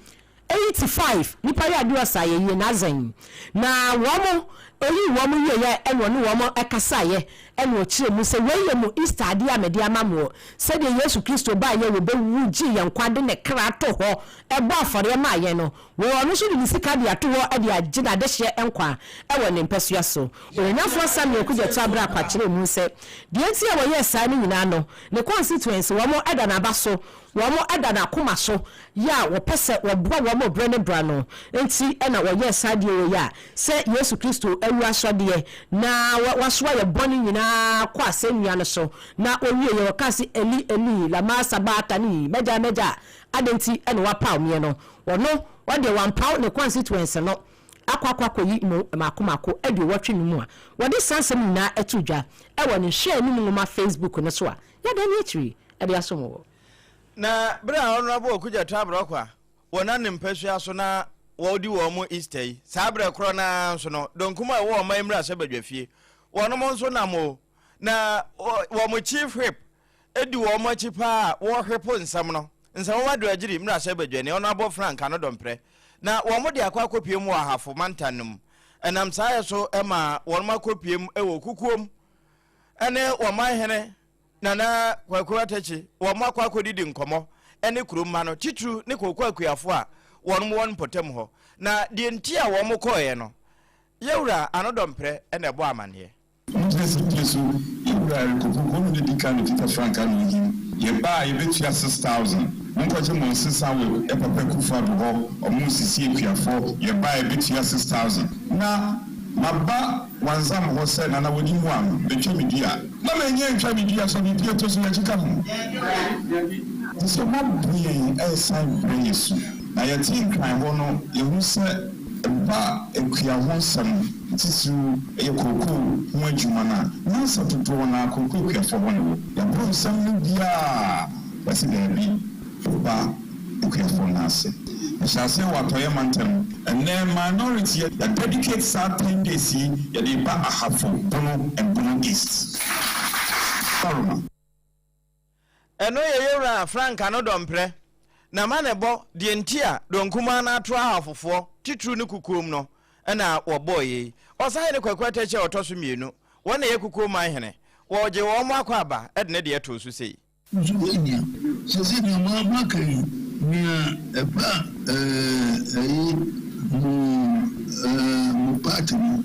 85 nipa ya adu asaye ye nazan na womo oyi womo ye eno no womo ekasaye eno chire mu se weye mu Easter dia media mamo se de Yesu Kristo ba ye we be wuji ye nkwade ne krato ho ebo afore ma ye no we ono so ni sika dia to ho ade agina de hye enkwa ewo ne mpasua so onafo Samuel Kujeto Abrakwa chire mu se de enti e wo ye sa ni nyina no ne constituency womo eda na baso womo eda na koma so ya wo pese wo bua womo brene brano enti ena wo ye sa die wo ya se Yesu Kristo awu asode na wasoa ye boni nyina kwa asennua no so na owie ye wakasi eli la masabata ni meja adenti ena wapa omie no wono wode wampaw ne constituency no akwa koyi no makomako ade wotwe no mu a wode sansem na etudwa e woni share ni mu ma Facebook no so a ya da ni etri ade asomo na bra honorable Kujeto Abrakwa wona ne mpasua so na wodi wo mu Easter yi sabra kro na so no donkuma wo ma imra se badwafie wono mo so na mo na wo mo chief whip edi wo mo chipa wo hwepo nsam no nsam wa do agiri imra se badwane ono abo frank ano dompre na wo mo de akwa kopie mu ahafo mantanum enam saye so ema wo mo kopie mu ewo kukuom ene wo ma hene nana kwakwa tachi wo mo akwa kodidi nkomo ene kurumma no titru ne kokwa akuafo a won potem ho na de ntia wo mo koye no yewura anodompre ene ebo amane Mutesi Ibrahim Kuku de dikano tita franka no yi ye ba ye betua 6000 monko je mo sisa we e papa kufa do ho o mo sisi akuafo ye ba ye betua 6000 na maba wanzam ho se na woni mu am betwa media Mama nyen twa bi dia so bi dia to so ya chika ho. So mama bi e sign praise. Na ya tin kan ho no ye hu se ba ekuya ho nsam tisu e koko ho adwuma na nsa toto na koko ekuya fo ho no. Ya bro nsam no bia basi bi ba ekuya fo na ase. Shall say what I am antem, and then minority that dedicate certain days, yet they back a half for Bono and Bono East. And no, you're Frank and Odompre. Na manebo, the entire don't come on at 12 for Titru Nukukum no, and our boy, or sign a quaquete or tossum, 1 year kuku my hene, or Jawama Quaba, at Nedia to say. Mia eba party mu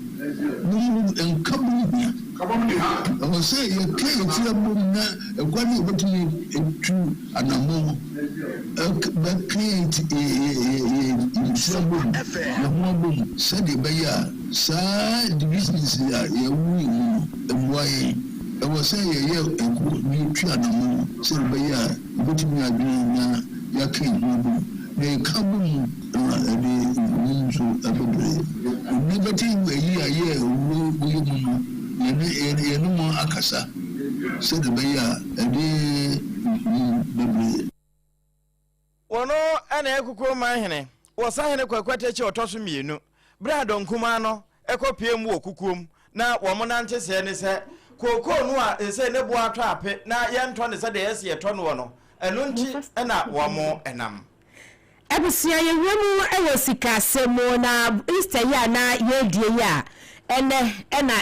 enkabunya I say you can't see a boom na kwani obetumi etu anamo create a boom na mo boom say the beya sa the business ya wu emwaye I was saying yeah you tu anamo say the beya obetumi aduna ya king boom they come the so abodre negative year we no akasa said the beya the wono ana ekuko manhene wo sahene kwakwate che otoso mienu brado nkuma no ekopie mu okukum na wo monante se ne se koko no a ese ne bo ato ape na yento ne se de ese yeto no no enu nti na wo mo enam Ebusia ye wemu ewo sika semo na Easter ya na ye die ya ena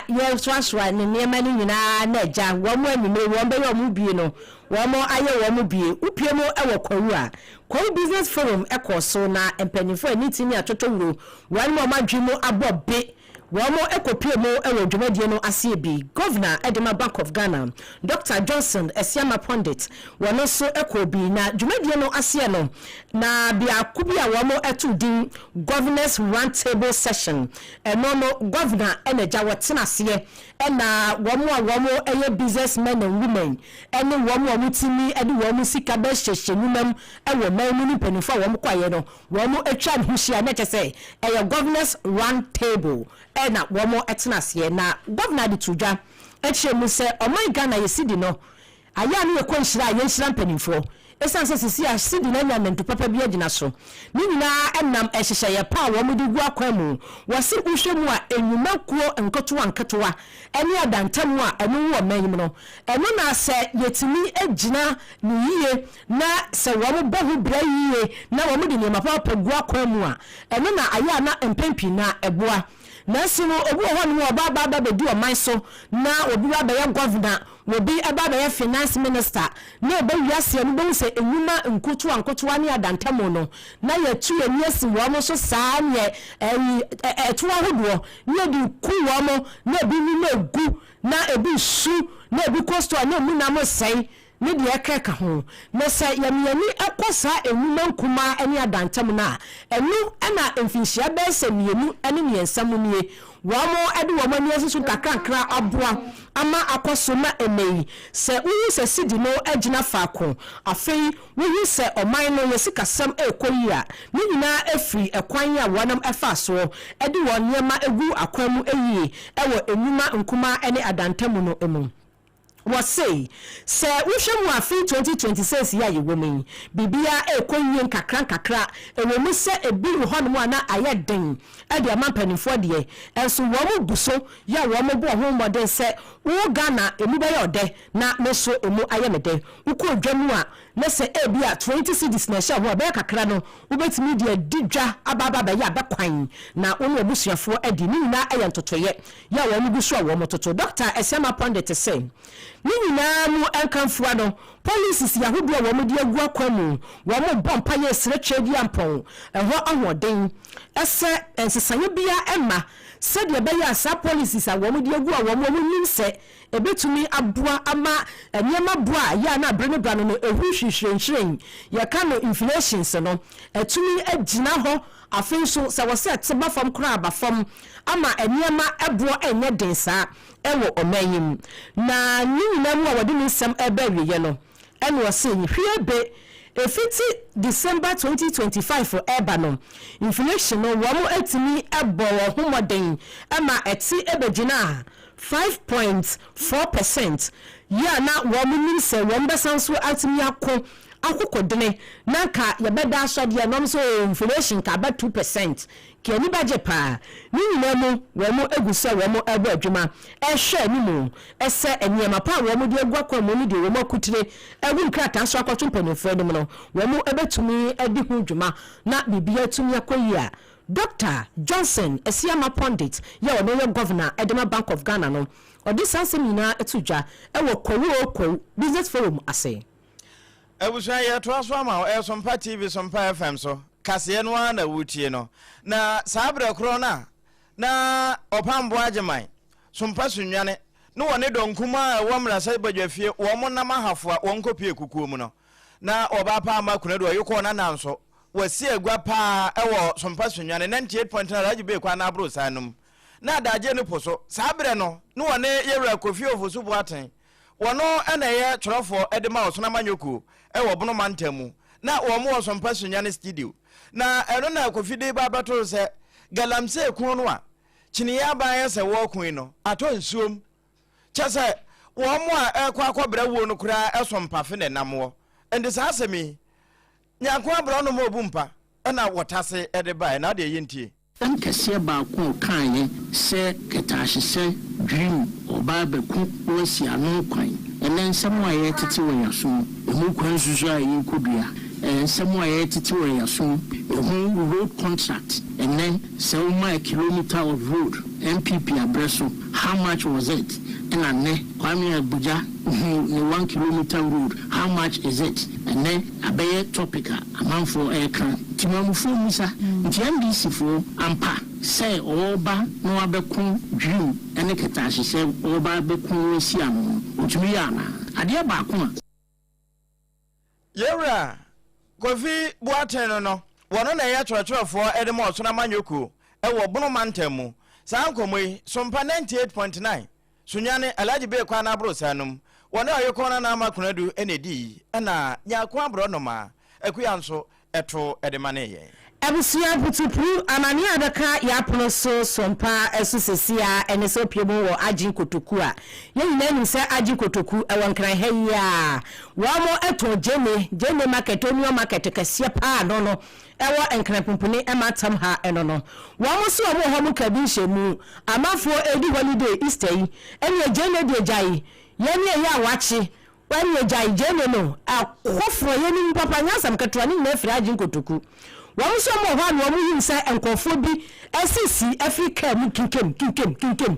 ye swaswa ne niema ni nyina na eja wo mo anime wo be yo mu bie no wo mo aye wo mo bie upie mo ewo kwaru a kwaru business forum ekoso na empanifo anitimi atotowuro wo mo madwemo abobe Wamo ekopie mo ewo dwumadie no asiebi Governor Edema Bank of Ghana Dr. Johnson Esiama Pondit wono so ekobi na dwumadie no asie no na bia kubia wamo etudin Governors Roundtable Session no governor eneja wotenase na wamo eye businessmen and women ene wamo mutimi ede wamo sika be hyehyenumam ewo manu ni panifo wamo kwaye no wamo etwa nhihia na kyese eye Governors Roundtable na womo etenase na governor de tudwa ekyemu se oman Ghana yesidi no aya no yekọ nhira yenhira mpanimfo esanse sisi a sidi na nya ntu papa bi agina so ni nyina enam ehyehye ye pa wo mudi gu akwamu wose uhwemu a enyuma kuo nketowa ene adantamu a enu wo manyim no enu na se yetimi agina ni yiye na se wo mo bohu bra yiye na wo mudi ni mapa gu akwamu a enu na aya na empempi na eboa na simo obu ho no oba bedu o man so na obi ba ya governor obi eba ba ya finance minister na oba wiase no be se enwuma nkotoa ne adantamo no na ya tu eniasi wo mo so saa ne etuwa hodo ne di ku wo mo na ebi ni na egu na ebi su na ebi costo na mu na mo sei ne de ekeka ho na se yamiani akosa enwuma nkuma ene adantam na enu na emfinhia be se mienu ene miensam nie wamo ede wamo ani asusu kakra aboa ama akoso ma emei se wuhu se sidi no agina faako afei wuhu se oman no yesikasam ekoyi a ni nyina efri ekwan ya wonam efa so ede woniema egu akwamu eyi ewo enwuma nkuma ene adantam no emu was say uhwemu afi 2026 ya yewomen bibia ekonyen kakra ewomu se ebi hono ana ayeden ade amampanifo de enso wo mu guso ya wo mu bo ho modern se wo Ghana emu be yode na meso emu ayemede uko dwamu a na se ebi a 20 cities na sha ho be kakra no ubetimi de didwa ababa be ya bekwan na onu obusuafo adi ni na ayentotoye ya wo mu guso wo mu toto Dr. Esiama Pondit say Nina mu enkanfua no policies yahudu wo mo de agu akwamu wo mo bompa ye sere twedi ampon eho ahoden ese ensesanye bia emma said ye be ya sa policies a wo mo de agu a wo mo nim se ebetumi aboa ama enyema boa ya na brene brano no ehu hwehwehwen ye ka no inflations no etumi agina ho afin so se wo se teba fam kra aba fam ama enyema ebo enye densa ewo omayim na nyina mu a wode ne nsam ebawie ye no ene wo se hwiebe efiti December 2025 for eba inflation no wo mo etimi ebo wo homoden ama eti ebegina 5.4% ya na wo mo nim se wo mbesanso atimi akokodene nanka yebeda asode no so inflation ka ba 2% kiani baje pa ni nyinamu wo mo eguse wo mo ebo adwuma ehwe ni mu ese eniema pa wo mo de egwa kwa mo ni de wo mo kutire ebu nkrata so akwato mpanifo enim no wo mo ebetumi edi hu dwuma na bibia atumi akoyia Dr. Johnson Esiama Pondit ya ono governor Edema Bank of Ghana no odi sansemina etudwa ewo kowo business forum ase Ebusa ye to aso ama Sompa TV Sompa FM so kase no na wutie no na sabre kro na opambo ageman Sompa sunwane no wone donkuma womra sai badwafie wo mo na mahafo won kopie kukuo mu no na oba pa ama kunadu ayiko na nanso wasi agwa pa ewo Sompa sunwane 98.9 radio be kwa na abro sanum na adaje ne poso sabre no wone yewra kofi ofusu boaten wono ena ye chorofo edema osona manyoku ewo bono mantamu na wo mo Sompa sunwane studio na eno na kofide babato se Galamsey kun no a chini ya ban ye se wo kun no ato nsuom chese wo mo a ekwa bra wo no kura Sompa fe ne namwo ende sa asemi nyanko abra no mo bumpa na wotase ede bai na de yintie Nkese ba ko kan se ketahye dream oba beku wosi anu kwan enen nsemo aye tete wo yaso emu kwan susu aye kodua nsemo aye tete wo yaso emu road contract enen se o my kilometer of road MPP abreso how much was it and ane kwame abuja ni 1 kilometer road how much is it and then abaye topic amanfo aircraft timamufo musa NBC fo ampa say oba no abekun dream ene ketashi say oba abekun wasi anu otumi yana ade ba ko yewra kofi boaten no wono na ya chorofo edemo osona manyoku ewo bono mantamu sankomoi Sompa 98.9 sunyane alaji be kwa na abro sanum wono ayekona na makunadu enedi na nyako abro no ma ekuya nso eto edemane ye Ebusia putupru amani adaka ya ploso Sompa esusesia eneso piemu wo Agin Kotoku a yeyina ni se Agin Kotoku ewonkran heya wamo eto jene market onio market kase pa no ewo enkran pumpuni ematam ha eno no wamo so omo homu kabinhye mu amafo edi holiday Easter yi ene jene de jai yene ya wachi wani jai jene no akofo yene papa nyasam ketwa ni na fira Agin Kotoku wọ́n sọ mọ̀ hàn wọ́n yìí sẹ́ ẹ̀nkọ̀fọ́ bí SCC Africa mu kinkem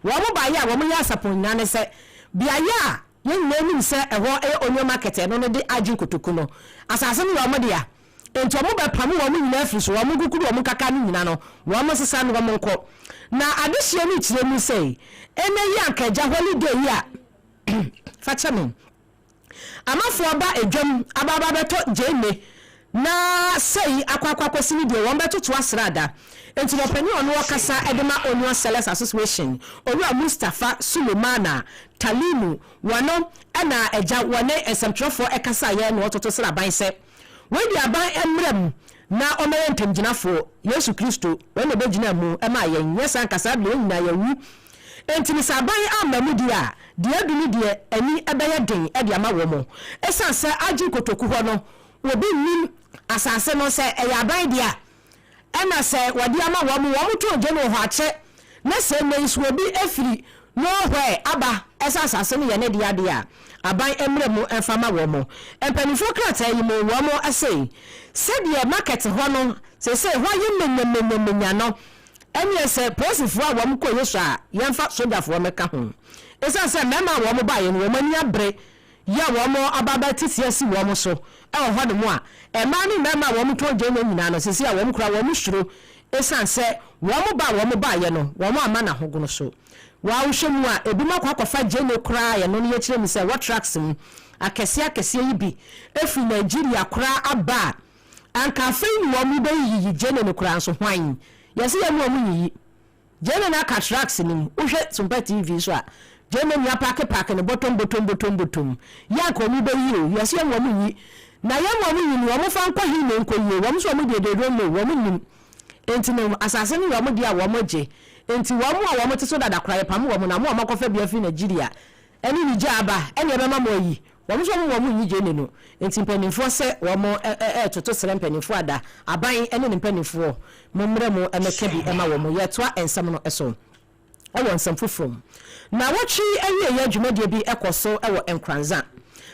wọ́n bá yà wọ́n yà sàpọ̀n nyane sẹ́ bíayà yẹn nyẹ́ ní sẹ́ ẹ̀họ́ onyo market ẹ̀ nọ́nọ́ dé Agin Kotoku no asase ni wọ́n dìá ntọ́ wọ́n bẹ̀ pàmò wọ́n nyina ẹ̀firi so wọ́n gúgúrú wọ́n kaka ní nyina no wọ́n sísá ní wọ́n nkọ́ na adéṣiẹ́ ní ìkyerẹ́ mu sẹ́ ẹ̀nẹ́ yí àkẹ́jà holiday yí à fàkyẹ́ amafo aba edwam ababa bɛtɔ jeme na sei akwakwakosini de won betoto asrada enti no pani ono wakasa edema onyo sellers association owura Mustafa Sulemana Talimu wano ana eja wane esemtrofo ekasa ye no ototo sra ban se wedi aban emrem na omere ntemginafo Yesu Kristo wene begina mu ema yen yesa nkasa de nyina yawu enti ni saban amamu dia de aduni de ani ebeye den e de ama wo mo esanse Agin Kotoku ho no obi nim asase no se eyaban dia ena se wadi ama wo mu to je no ho ache na se mensu obi efiri no hwe aba esa asase no ye ne dia dia aban emre mu enfama wo mo empanifo krata yi mo wo mo ase se dia market ho no se ho ye mennya no eni se posifo a wo mo ko yesu a yemfa sojafo meka ho esa se mema wo mo ba ye no wo mani abre ya wo mo ababa tisiasi wo mo so ho de mo a ema ni mema wo mo to je nyina no sisi a wo mo kura wo mo hwiro esan se wo mo ba ye no wo mo ama na hogono so wa hwemu a ebi ma kwakofa je no kura ye no ye kire mi se what tracks mu akese yi bi efi Nigeria kura aba anka fe ni wo mo be yi je no kura so hwan yesi ye mo yi jeme na cataracts nim uhwe SOMPA TV so a jeme nya pack ne bottom ya ko mi be yi o ya se mo mu yi na ya mo mu yi ni wo mo fa nkwa hi ne nkwa yi wo mo so mo de no wo mo nim enti no asase ni wo mo de a wo mo je enti wo mo a wo mo te so dada kra pam wo mo na mo makofa bia fi Nigeria eni ni jaba eni be ma mo yi wo mo so mo yi je ne no enti mpanimfo se wo mo toto sere mpanimfo ada aban eni ne mpanimfo mo mre mo emeka bi ema wo mo ye toa ensam no eso o won sam fufum na wochi awie ya dwumade bi ekoso ewo enkranza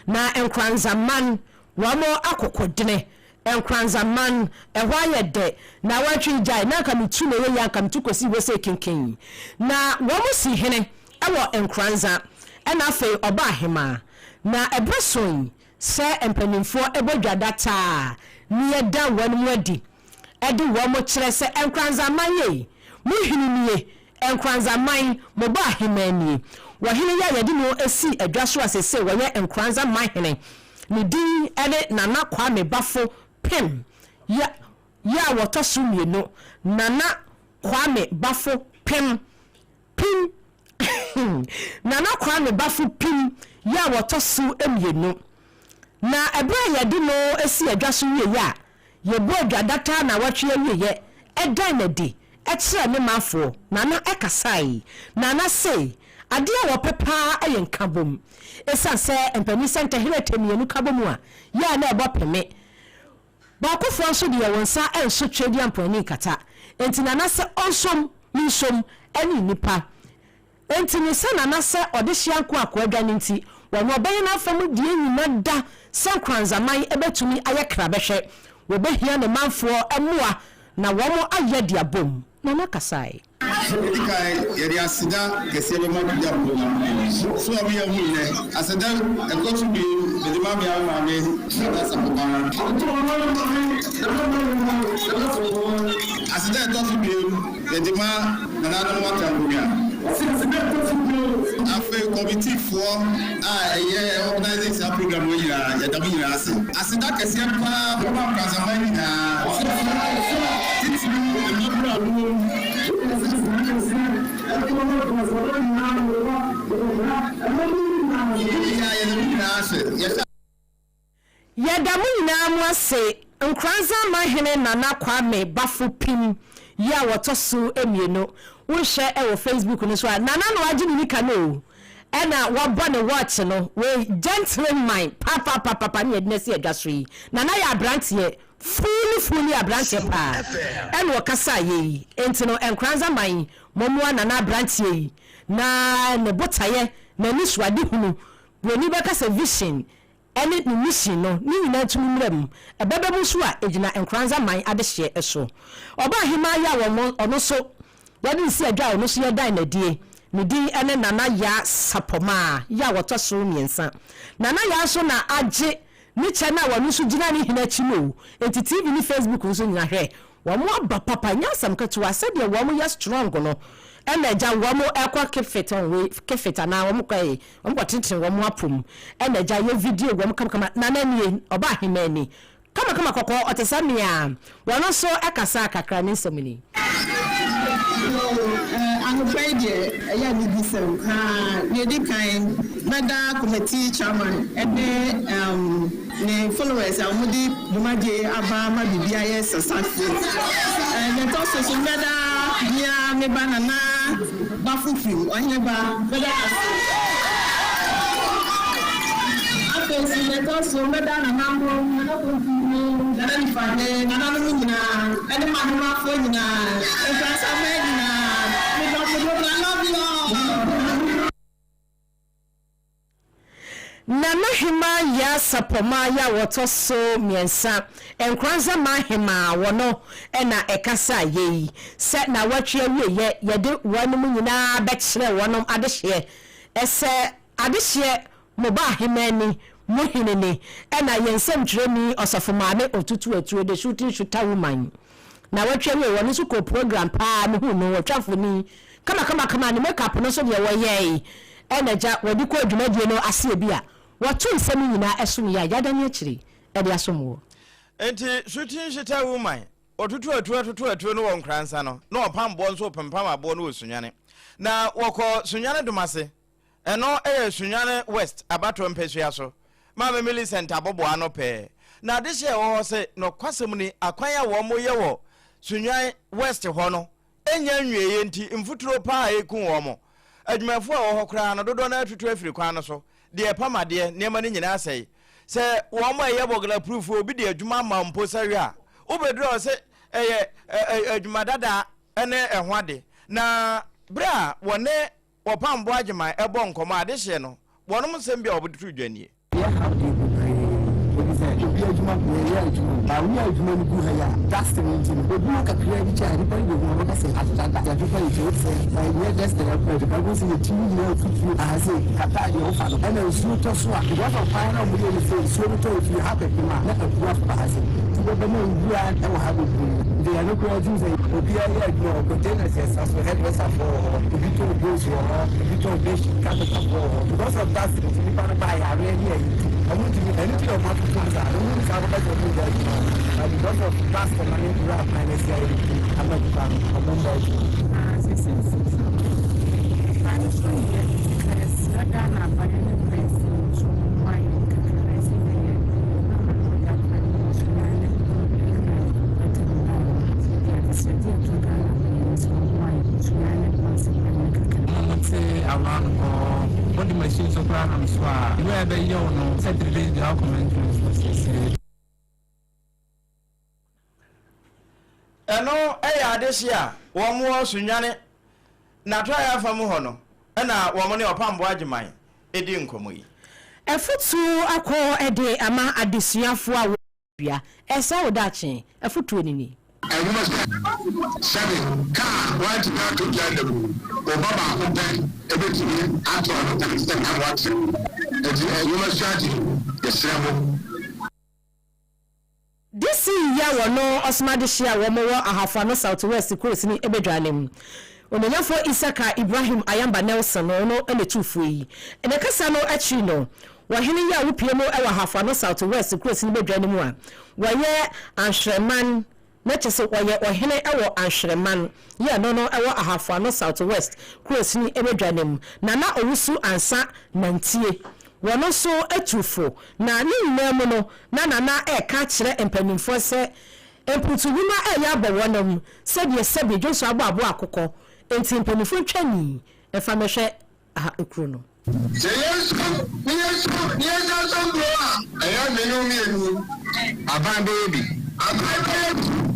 na enkranza man wo mo akokodene enkranza man ehwa ye de na wochi jai na ka mitu na ye ya ka mitu kosi wo se kinkin na wo mo si hene ewo enkranza ena fe oba hema na ebreson se empanimfo ebodwada taa ni ye da wanu adi edi wo mo kire se enkranza man ye mu hinimie enkranza man mo ba hemani wo hene ya yedi no esi adwaso asese wo ye enkranza man hene ni din ene nana kwame bafo pem ya woto sumieno nana kwame bafo pem nana kwame bafo pem ya woto su emienu na ebra yedi no esi adwaso wie ya ye bo adwadata na watwe wie ye edan na di ekire ne mafo nana ekasai nana say ade a wo pepa ayen kabom esa se empani center hiretemienu kabom a ya na ebo peme ba ko fo so de wonsa enso twedi ampani kata enti nana se onsom minsom ani nipa enti ni se nana se odehia nko akwadwa nti wono obaye na afam die nyina da sankranzaman ebetumi ayekra behwe wo behia ne manfo emoa na womo aye dia bom nana kasai yɛde aseda kɛseɛ bɛma bia program so a meyɛ hu yɛ aseda ɛkɔ so bi mede ma mea maame asapopaa aseda ɛtɔ so bi yɛde ma nananom watamboa afei committeefoɔ a ɛyɛ organising saa program wɔ nyinaa yɛda mo nyinaa ase aseda kɛseɛ paa bɛma mpransama nyinaa titiri mmabra Yadamu nyinaa mu ase nkranza mahene nana kwame bafo pim ya wotoso emieno wo hye e wo Facebook no so nana no agi ni nika no ena wo bo ne watch no we gentleman papa ne ednesi adwasoi nana ya brantie fully abrantie pa ena wo kasa ye enti no nkranza man momwa nana brantie na ne botaye na ni swade hunu woni beka se vision ene ni mission no ni nyina tumi mram ebebebu so a ejina enkranza man adehye eso oba hima ya wo ono so yadi si adwa ono so yedan na die ni din ene nana ya sapoma ya woto so miensa nana ya so na age ni chena wonu so gina ni hina chimo enti TV ni Facebook so nyina hwe wo mo aba papa nyasam ketu asede wo mo ya strong no ena ja wo mo ekwa kefeta na wo mo kai wo mo tintin wo mo apum ena ja ye video wo mo kama nana ni oba himani kama kokko otesamia wono so ekasa kakra ni nsomini anupede ya ni bisem ye di kan nada committee chairman ebe ne followers amudi dumaje aba ma bibia ye sasafi ne to so nada bia me banana bafufi onye ba nada ne to so nada na mambo na ko nada ni fane nada no nyina ene ma no ma fo nyina e ka sa me nyina me do I love you. Nana hima ya sapoma ya woto so miensa enkranza mahima wono ena ekasa yei se na watwe wie ye de wanum nyina bekire wonom adehye ese adehye moba himani muhinini ena yensem twreni osafomame otutu atuo de shooting shoota woman na watwe wie wono so ko program pa me hu no watwafoni kama ni makeup no so de wo yei ena ja wodi ko adwumadie no ase bia watu nsemi nyina eso ya yada ni akiri e de asomo enti shooting shoota woman otutu atu no won kransa no na opambo nso pempam abo no osunyane na woko sunyane domase eno sunyane west abato mpesua so mama Millicent abobo ano pe na de hye wo se no kwasem ni akwan ya wo mo ye wo sunyane west ho no enya nweye nti mfuturo pa ekun wo mo adwumafo a wo kra no dodo na atutu afiri kwan no so de pamade niema ni nyina asai se wo mo ye bogla proof obi de adwuma mampo sawe a obedro se adwuma dada ene ehwade na bra wone wopambo agema ebo nkomo ade hye no wonom nsem bia obodu dwanie that's the main thing. But look at the child, you say, I just the TV I say, and then so to swap. What of final million is so to if you have a man, let a rough passing. To the moon, you are ever have it. They are not going to say, but then I says, as we had was for the little goes or little basic capital. Because of that, to be by a really. I want to be anything of what to do. I don't want to have a better because of past money, you have Kaneshie. I'm not a member. What the machines of programs were, where they know, set the document. eno adeshia wo mo sunyane na to ya famu ho no na wo mo ne opambo agiman edi nkomo yi efutu akọ ede ama adesuafo a wia esa odache efutu enini seven car right now to get them obaba open everything at all that is the what you must charge the same this year wono osmadeshia wo mo ahafo no southwest coast ni ebedwanem onanyafo Isaka Ibrahim Ayamba Nelson no enetufu yi enekasa no achi no wahene ya wopie mo ewa ahafo no southwest coast ni bedwanem a waye anhreman mechese waye ohene ewo anhreman ya no ewo ahafo no southwest coast ni ebedwanem na owusu ansa nantie wono so atufo na ni nemu no na ka kire empanimfo se emputubuma eya bowonam se de sebe joso abo akokọ enti empanimfo twani efa mehwe aha ekru no yes eya menu mienu aban baby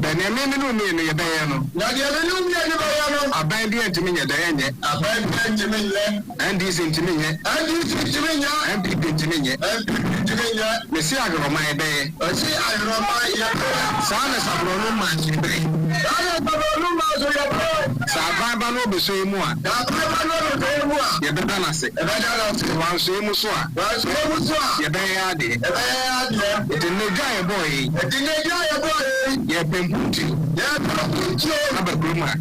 benemi no mienu ye beye no na de menu mienu beye no aban bi entimi nye de nye aban bi entimi nye andi sentimi nye andi entimi nye mesi agroma ye beye osi agroma ye sana sabro no manji beye sana sabro no manji ye beye sa aban ba no beso mu a ye beda na se wan so mu so a ye beye ade it no guy boy ye pemputi ababruma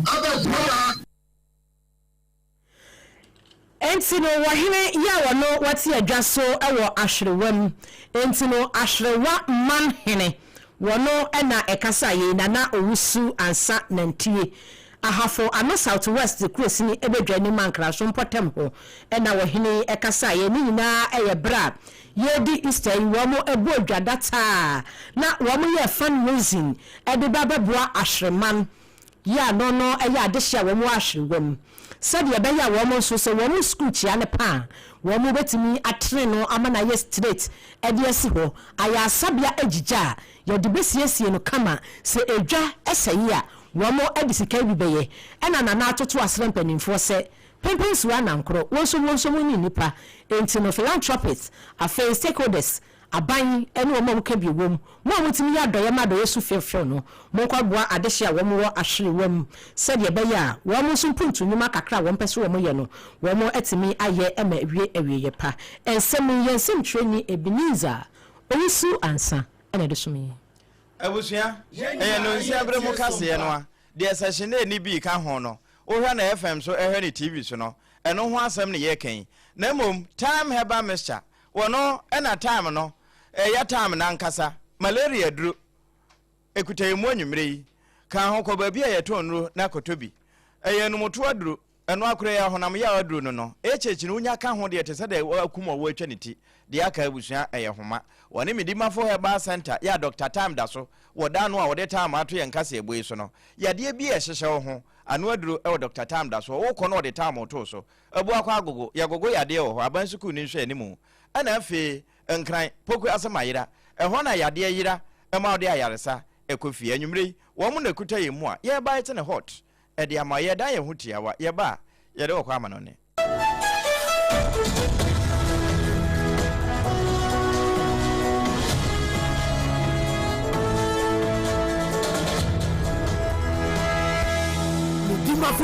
enti no wahene ya wono wati adwaso ewo ahwerewam enti no ahwerewa man hene wono na ekasa ye na owusu ansa nantie ahafo ano southwest cross ni ebedwani mankra so mpotem ho na wahene ekasa ye ni nyina eye bra yedi easter womo ebo dwadata na womo ye fundraising ede bababua ahreman ya no eye adehia womo ahwerewam sabe be ya womo so se womo school chia ne pa womo betimi atre no amana ye straight ede esi ho aya sabia agija ye de besiesie no kama se edwa esayi a womo edisika bibeye ena na atoto asrempanimfo se Pimpins wa nankro wonso ni nipa enti no philanthropists afa stakeholders aban ene wo mo ka bi wom mo mutimi ya doye ma doye su fefre no mo kwa boa adehia wo mo wo ahwere wom se de be ya wo mo so puntu nyuma kakra wo mpese wo mo ye no wo mo etimi aye ema ewie ye pa ensem yensem treni Ebenezer owusu ansa ene de sumi abusua no nsi abre mo kase ye no a de session ni bi ka ho no ohwa na FM so ehwe ni TV so no eno ho asem ne ye kan na mom time heba mixture wono ena time no ya time na nkasa malaria duru ekuta emu anwumre yi kan ho ko ba bia ye tonro na kotobi eye no moto aduru eno akure ya honam ya aduru no echechi no nya ka ho de te se de akuma wo atwa niti de aka abusua eye homa woni Midimafo Herbal Center ya Dr. Time da so woda no a wode time ato ye nkase eboyi so no ya de bia hyehye wo ho anu aduru e Dr. Time da so wo ko no de time oto so ebu akwa agogo ya gogo ya de wo abansuku ni nhwe animu ana afi nkran poku asemayira ehɔ na yade yira ema ode ayaresa ekofi anwumre wo mu na kuta yemu a ye ba ite ne hot e de ama ye dan ye hutiawa ye ba ye de okwa amano ne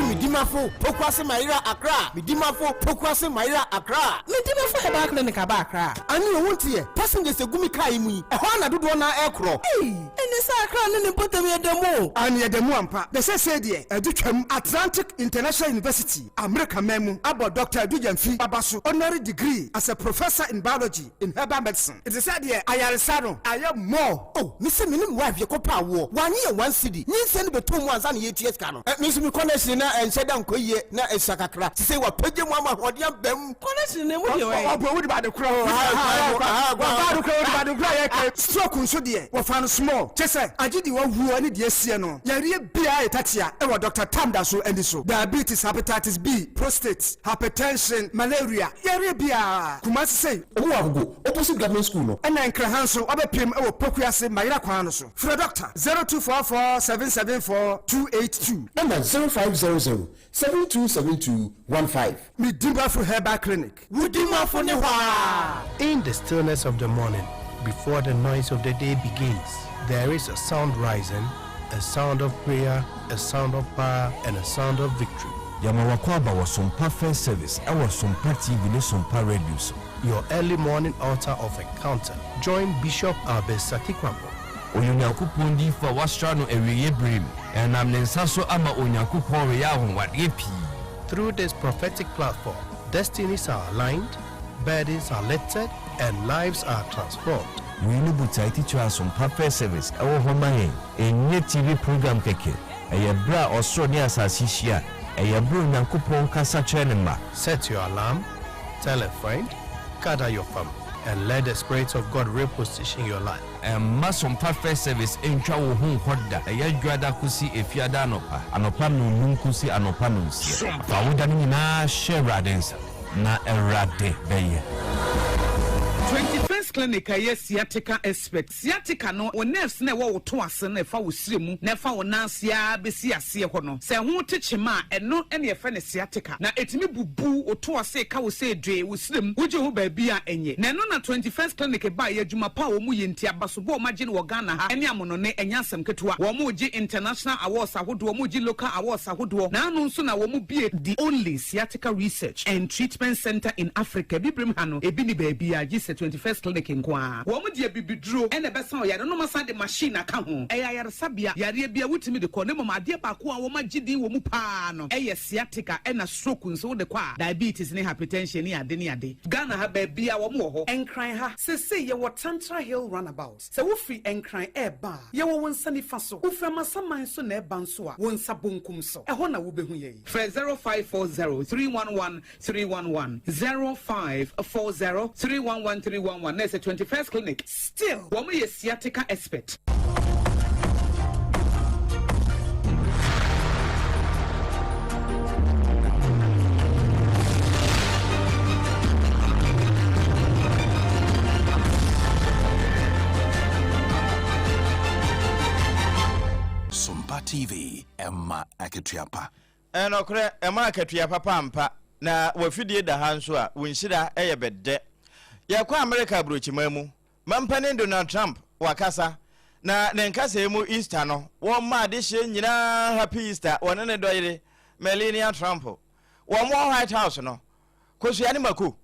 Midimafo pokwase Maira Accra Midimafo pokwase Maira Accra Midimafo Herbal Clinic aba Accra ani o wontie passengers egumi kai mu ehɔ na dodo na ekro eni sa Accra ne potem yedemo ani yedemo ampa de se de edutwam Atlantic International University America memu abo Dr. Adujamfi Babaso honorary degree as a professor in biology in herbal medicine it is said here ayaresa no aye more me se minim wife yekopa wo wanye ye 1 cedi nyi se ne betom ansa ne yeties ka no me se me Connection na ensheda nkoye na esakakra se wa page mu amahodiam bam Connection ne mu ye we obo wudi ba de kro ba de kro ye ka stroke nso de wo fa no small chese agidi wa wu ani de asie no yare bia etatia e wa Dr. Tamda so endi so diabetes hepatitis B prostate hypertension malaria yare bia kumasi say owo agogo opposite government school no ena nkrehanso obepiem e wo pokuase mayira kwan no so for doctor 0244 774 282 number 0500-727215. Midimafo Herbal Clinic. Midimafo ne hwa. In the stillness of the morning, before the noise of the day begins, there is a sound rising, a sound of prayer, a sound of power, and a sound of victory. Yamawakwaba was SOMPA First Service. Our SOMPA TV ne SOMPA Radio. Your early morning altar of encounter. Join Bishop Albert Kwambo. Onyankopon di fa wasra no ewiye brim enam ne nsaso ama onyankopon we ya honwade pi. Through this prophetic platform, destinies are aligned, burdens are lifted, and lives are transformed. We no butai teacher SOMPA First Service awo homaye enye TV program keke eye bra osro ni asasi hia eye bro onyankopon kasa chenema. Set your alarm, tell a friend, gather your family, and let the Spirit of God reposition your life. SOMPA First Service entwa wo hu hoda eya dwada kusi efiada anopa no nunkusi anopa no nsia fa woda ni na share densa na erade beye 21st Clinic yes sciatica expert sciatica no o nerves na wo to ase na fa wo siremu na fa wo nansia besi ase ho no se ho techema eno ene efa ne sciatica na etimi bubu o to ase ka wo se dwe wo sirem woje ho ba bia enye na eno na 21st Clinic ba ya adwuma pa wo mu yenti abaso bo ma gine wo Ghana ha ene amono ne enya asem ketewa wo mu gi international awards ahodo wo mu gi local awards ahodo na anu nso na wo mu bie the only sciatica research and treatment center in Africa bibrim ha no ebi ni ba bia gi 21st Clinic nkwa wo mu dia bibidro ene besa o yare no masa de machine aka ho eya yare sabia yare bia wutimi de ko ne mama de ba ko a wo magidi wo mu pa no eye sciatica ena stroke nso de kwa diabetes ne hypertension ne ade Ghana ha ba bia wo mu ho enkran ha sese ye wo Tantra Hill runabout se wo free enkran eba ye wo wonsa ni fa so wo fra masaman so na eba nso a wonsa bonkum so eho na wo behu ye 0540-311-311 0540-311-311 There's a 21st Clinic. Still, woman is sciatica expert. SOMPA TV, Emma Aketiapa. And okre Emma Aketiapa pampa na wafidie da hanso a wonhyira eyebede. Yakwa America brochimamu mampane Donald Trump wakasa na nenkasa emu Easter no wo ma de hye nyina happy Easter wona ne doyire Melania Trump wo mo White House no kosua ne mako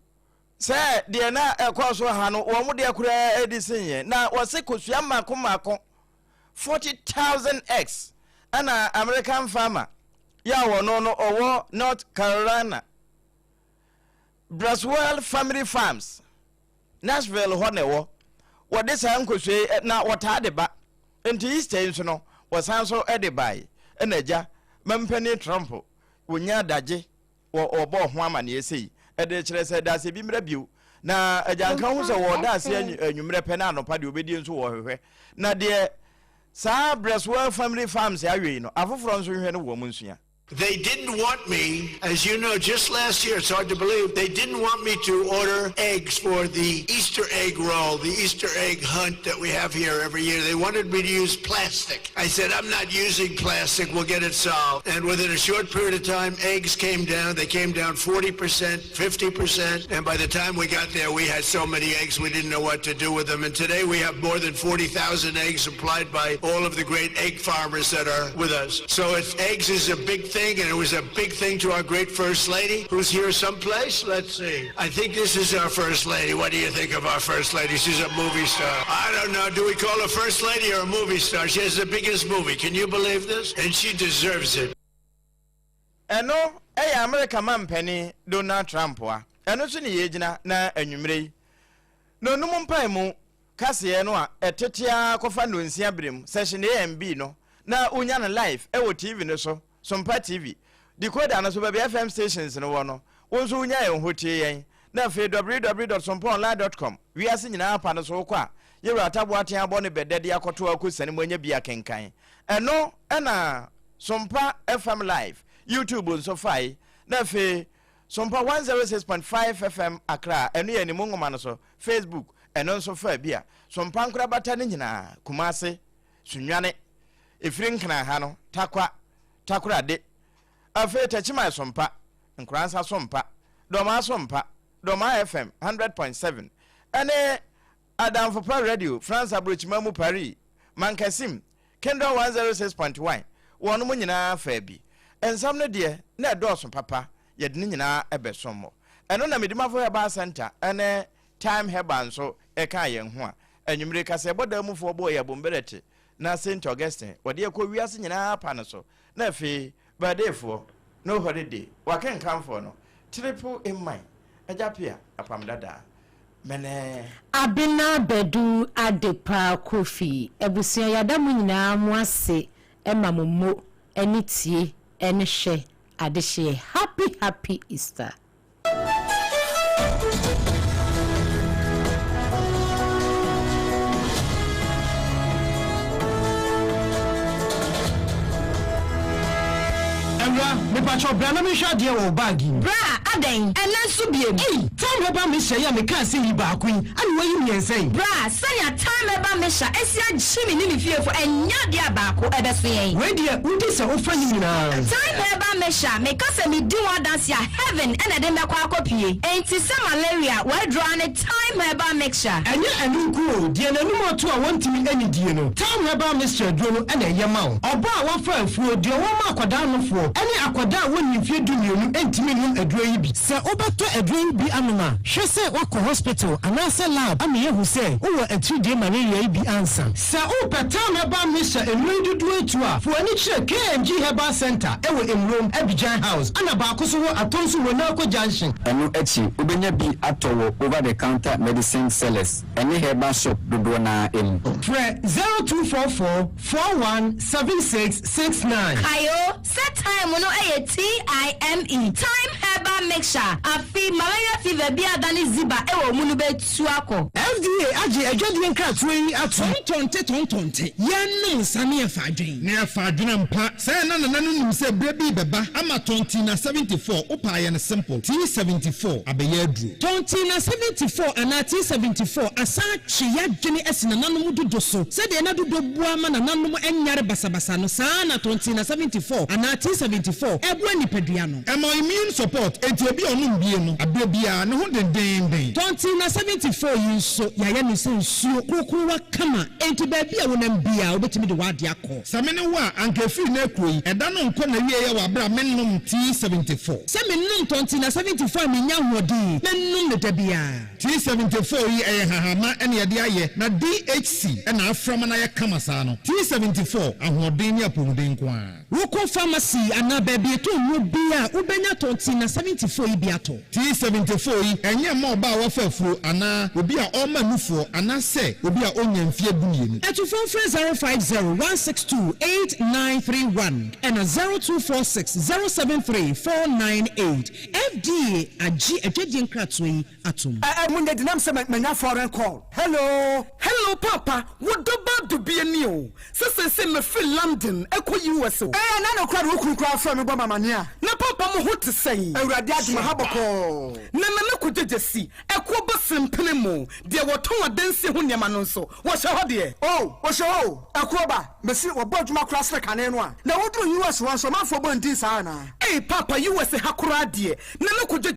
se de na ekoso ha no wo mo de akura edisinye na wo se kosua mako 40,000x ana American farmer ya wo no owo North Carolina Braswell Family Farms Nashville honewo wode sa nkoswe na wota de ba enti Easter nso no wasan so edibai enaja mempeni Trump wonya daje wo obo ho amane esei ede kire se da se bi mra biu na ajanka hu se wo da se anwumre pe na anopa de obedi nso wo hwehwe na de sa Braswell family farms awe no afoforo nso hwe no wo munsua. They didn't want me, as you know, just last year, it's hard to believe, they didn't want me to order eggs for the Easter egg roll, the Easter egg hunt that we have here every year. They wanted me to use plastic. I said, I'm not using plastic, we'll get it solved. And within a short period of time, eggs came down. They came down 40%, 50%. And by the time we got there, we had so many eggs, we didn't know what to do with them. And today we have more than 40,000 eggs supplied by all of the great egg farmers that are with us. So eggs is a big thing, and it was a big thing to our great First Lady, who's here someplace. Let's see. I think this is our First Lady. What do you think of our First Lady? She's a movie star. I don't know. Do we call her First Lady or a movie star? She has the biggest movie. Can you believe this? And she deserves it. Eno, America man penny Donald Trump wa. Eno so ni yegina na anwumre. No no mpa mu kase no a etetia kofa no nsia brem session AMB no na unya na live e wo TV no so. Sompa TV decoder na so baby FM stations no wo no wonso unya ye hotie yen na fe www.sompaonline.com wi ase nyina apa no so kwa ye ratabo aten abo ne bedede akoto akosane monya bia kenkan eno na Sompa FM live YouTube so fai na fe Sompa 106.5 FM Accra eno ye ni mungoma no so Facebook eno so fa bia Sompa nkura bata ne nyina Kumase Sunwane efiri nkana ha no takurade afe tachima Sompa nkransa Sompa doma Sompa doma FM 100.7 ene Adam for Radio France Abrochima mu Paris Mankasim Kendo 106.1 wonu mu nyina fa bi ensam no de na edoso papa yedini nyina ebesomo eno na medimafo heba center ene time heba nso eka yen ho a anwumre kase boda mu fo bo ye bomberete na St Augustine wode ekọ wiase nyina pa no so na fe badefo no holiday waken kamfo no triple in mind ajapia APAM DADAA mene abina bedu adepa kofi ebusia yadamu nyina mu ase emamomo enitie enhye adehye happy Easter. Me pacho bra na me hwa de wo bagi bra aden ena so biem time eba me hya ya me kan se yi ba kun ani wayi mi ensen bra sanya time eba me hya esia jimi ni fiefo enya de abako ebe so yen we de udi se ofa ni na time eba me hya me ka se me di one dance ya heaven ena de me kwa akopie enti se malaria we draw ne time eba mixture enya enu ku de na nu moto a wontimi ani die no time eba mixture dro no ena ye ma wo oba a wo fa afuo de wo ma akoda no fo eni akoda woni fie dumienu entimi num aduro yi bi se obeto aduro bi anoma hwe se wako hospital anase lab ame yehu se wo atide malaria yi bi ansa se opeta meba misha enrududu etu a fo ani kire KMG Herbal Center ewo Emrom Abidjan House ana ba ko so wo atonso wo na ko junction enu echi obenya bi atowo over the counter medicine sellers eni herbal shop dodo na em 0244 417669 ayo set time no TIME time herbal mixture afi malaria fever bi adani ziba ewo munu betu akọ FDA age adwade nkratwe yi ato tonte yenno nsane afadwen ne afadwen mpa say na nim se brebi beba ama tonti na 74 opa ye ne simple T74 abeye adru tonti na 74 ana T74 asa chiya dwene esina nanom dodo so se de na dodo bua ma nanom enyare basabasa no saa na tonti na 74 ana T74 ebua nipadua no ema immune support enti ebi onum bie no abia ne ho denden tonti na 74 yinso ya ne sensuo kokrowa kama enti ba bia wonam bia obetimi de wade akọ samene wa anka firi na ekroyi eda no nko na wie ye wa bra mennom T74 se mennom tonti na 74 menya hodi mennom ne dabia T74 yi hahama ene ye de aye na DHC ena aframa na ye kama sa no T74 ahoden ni apomden kwa woko pharmacy ana ba bia to no bia ubenya tonti na T74 yi bi ato. T74 yi enye ma oba wa fafuro ana obi a o ma nufo ana se obi a onya mfie bumienu. Etu phone 050-162-8931 and 0246-073-498. FDA agi edwedi nkratwe atum. Munde dinam se manya foreign call. Hello papa, what about to be a new? Se me feel London, eko US. Na no crowd who crowd from me mama nia. Na papa mo ho to say. Awurade adima haboko. Na ko jejesi. Eko bosim plemo. De woton adansi ho niam no so. Wo hye ho de. Oh, wo hye ho. Eko ba, me si wo bodwuma class na kane no a. Na wo do US wan so man for bondin sa na. Papa US hakura de. Na ko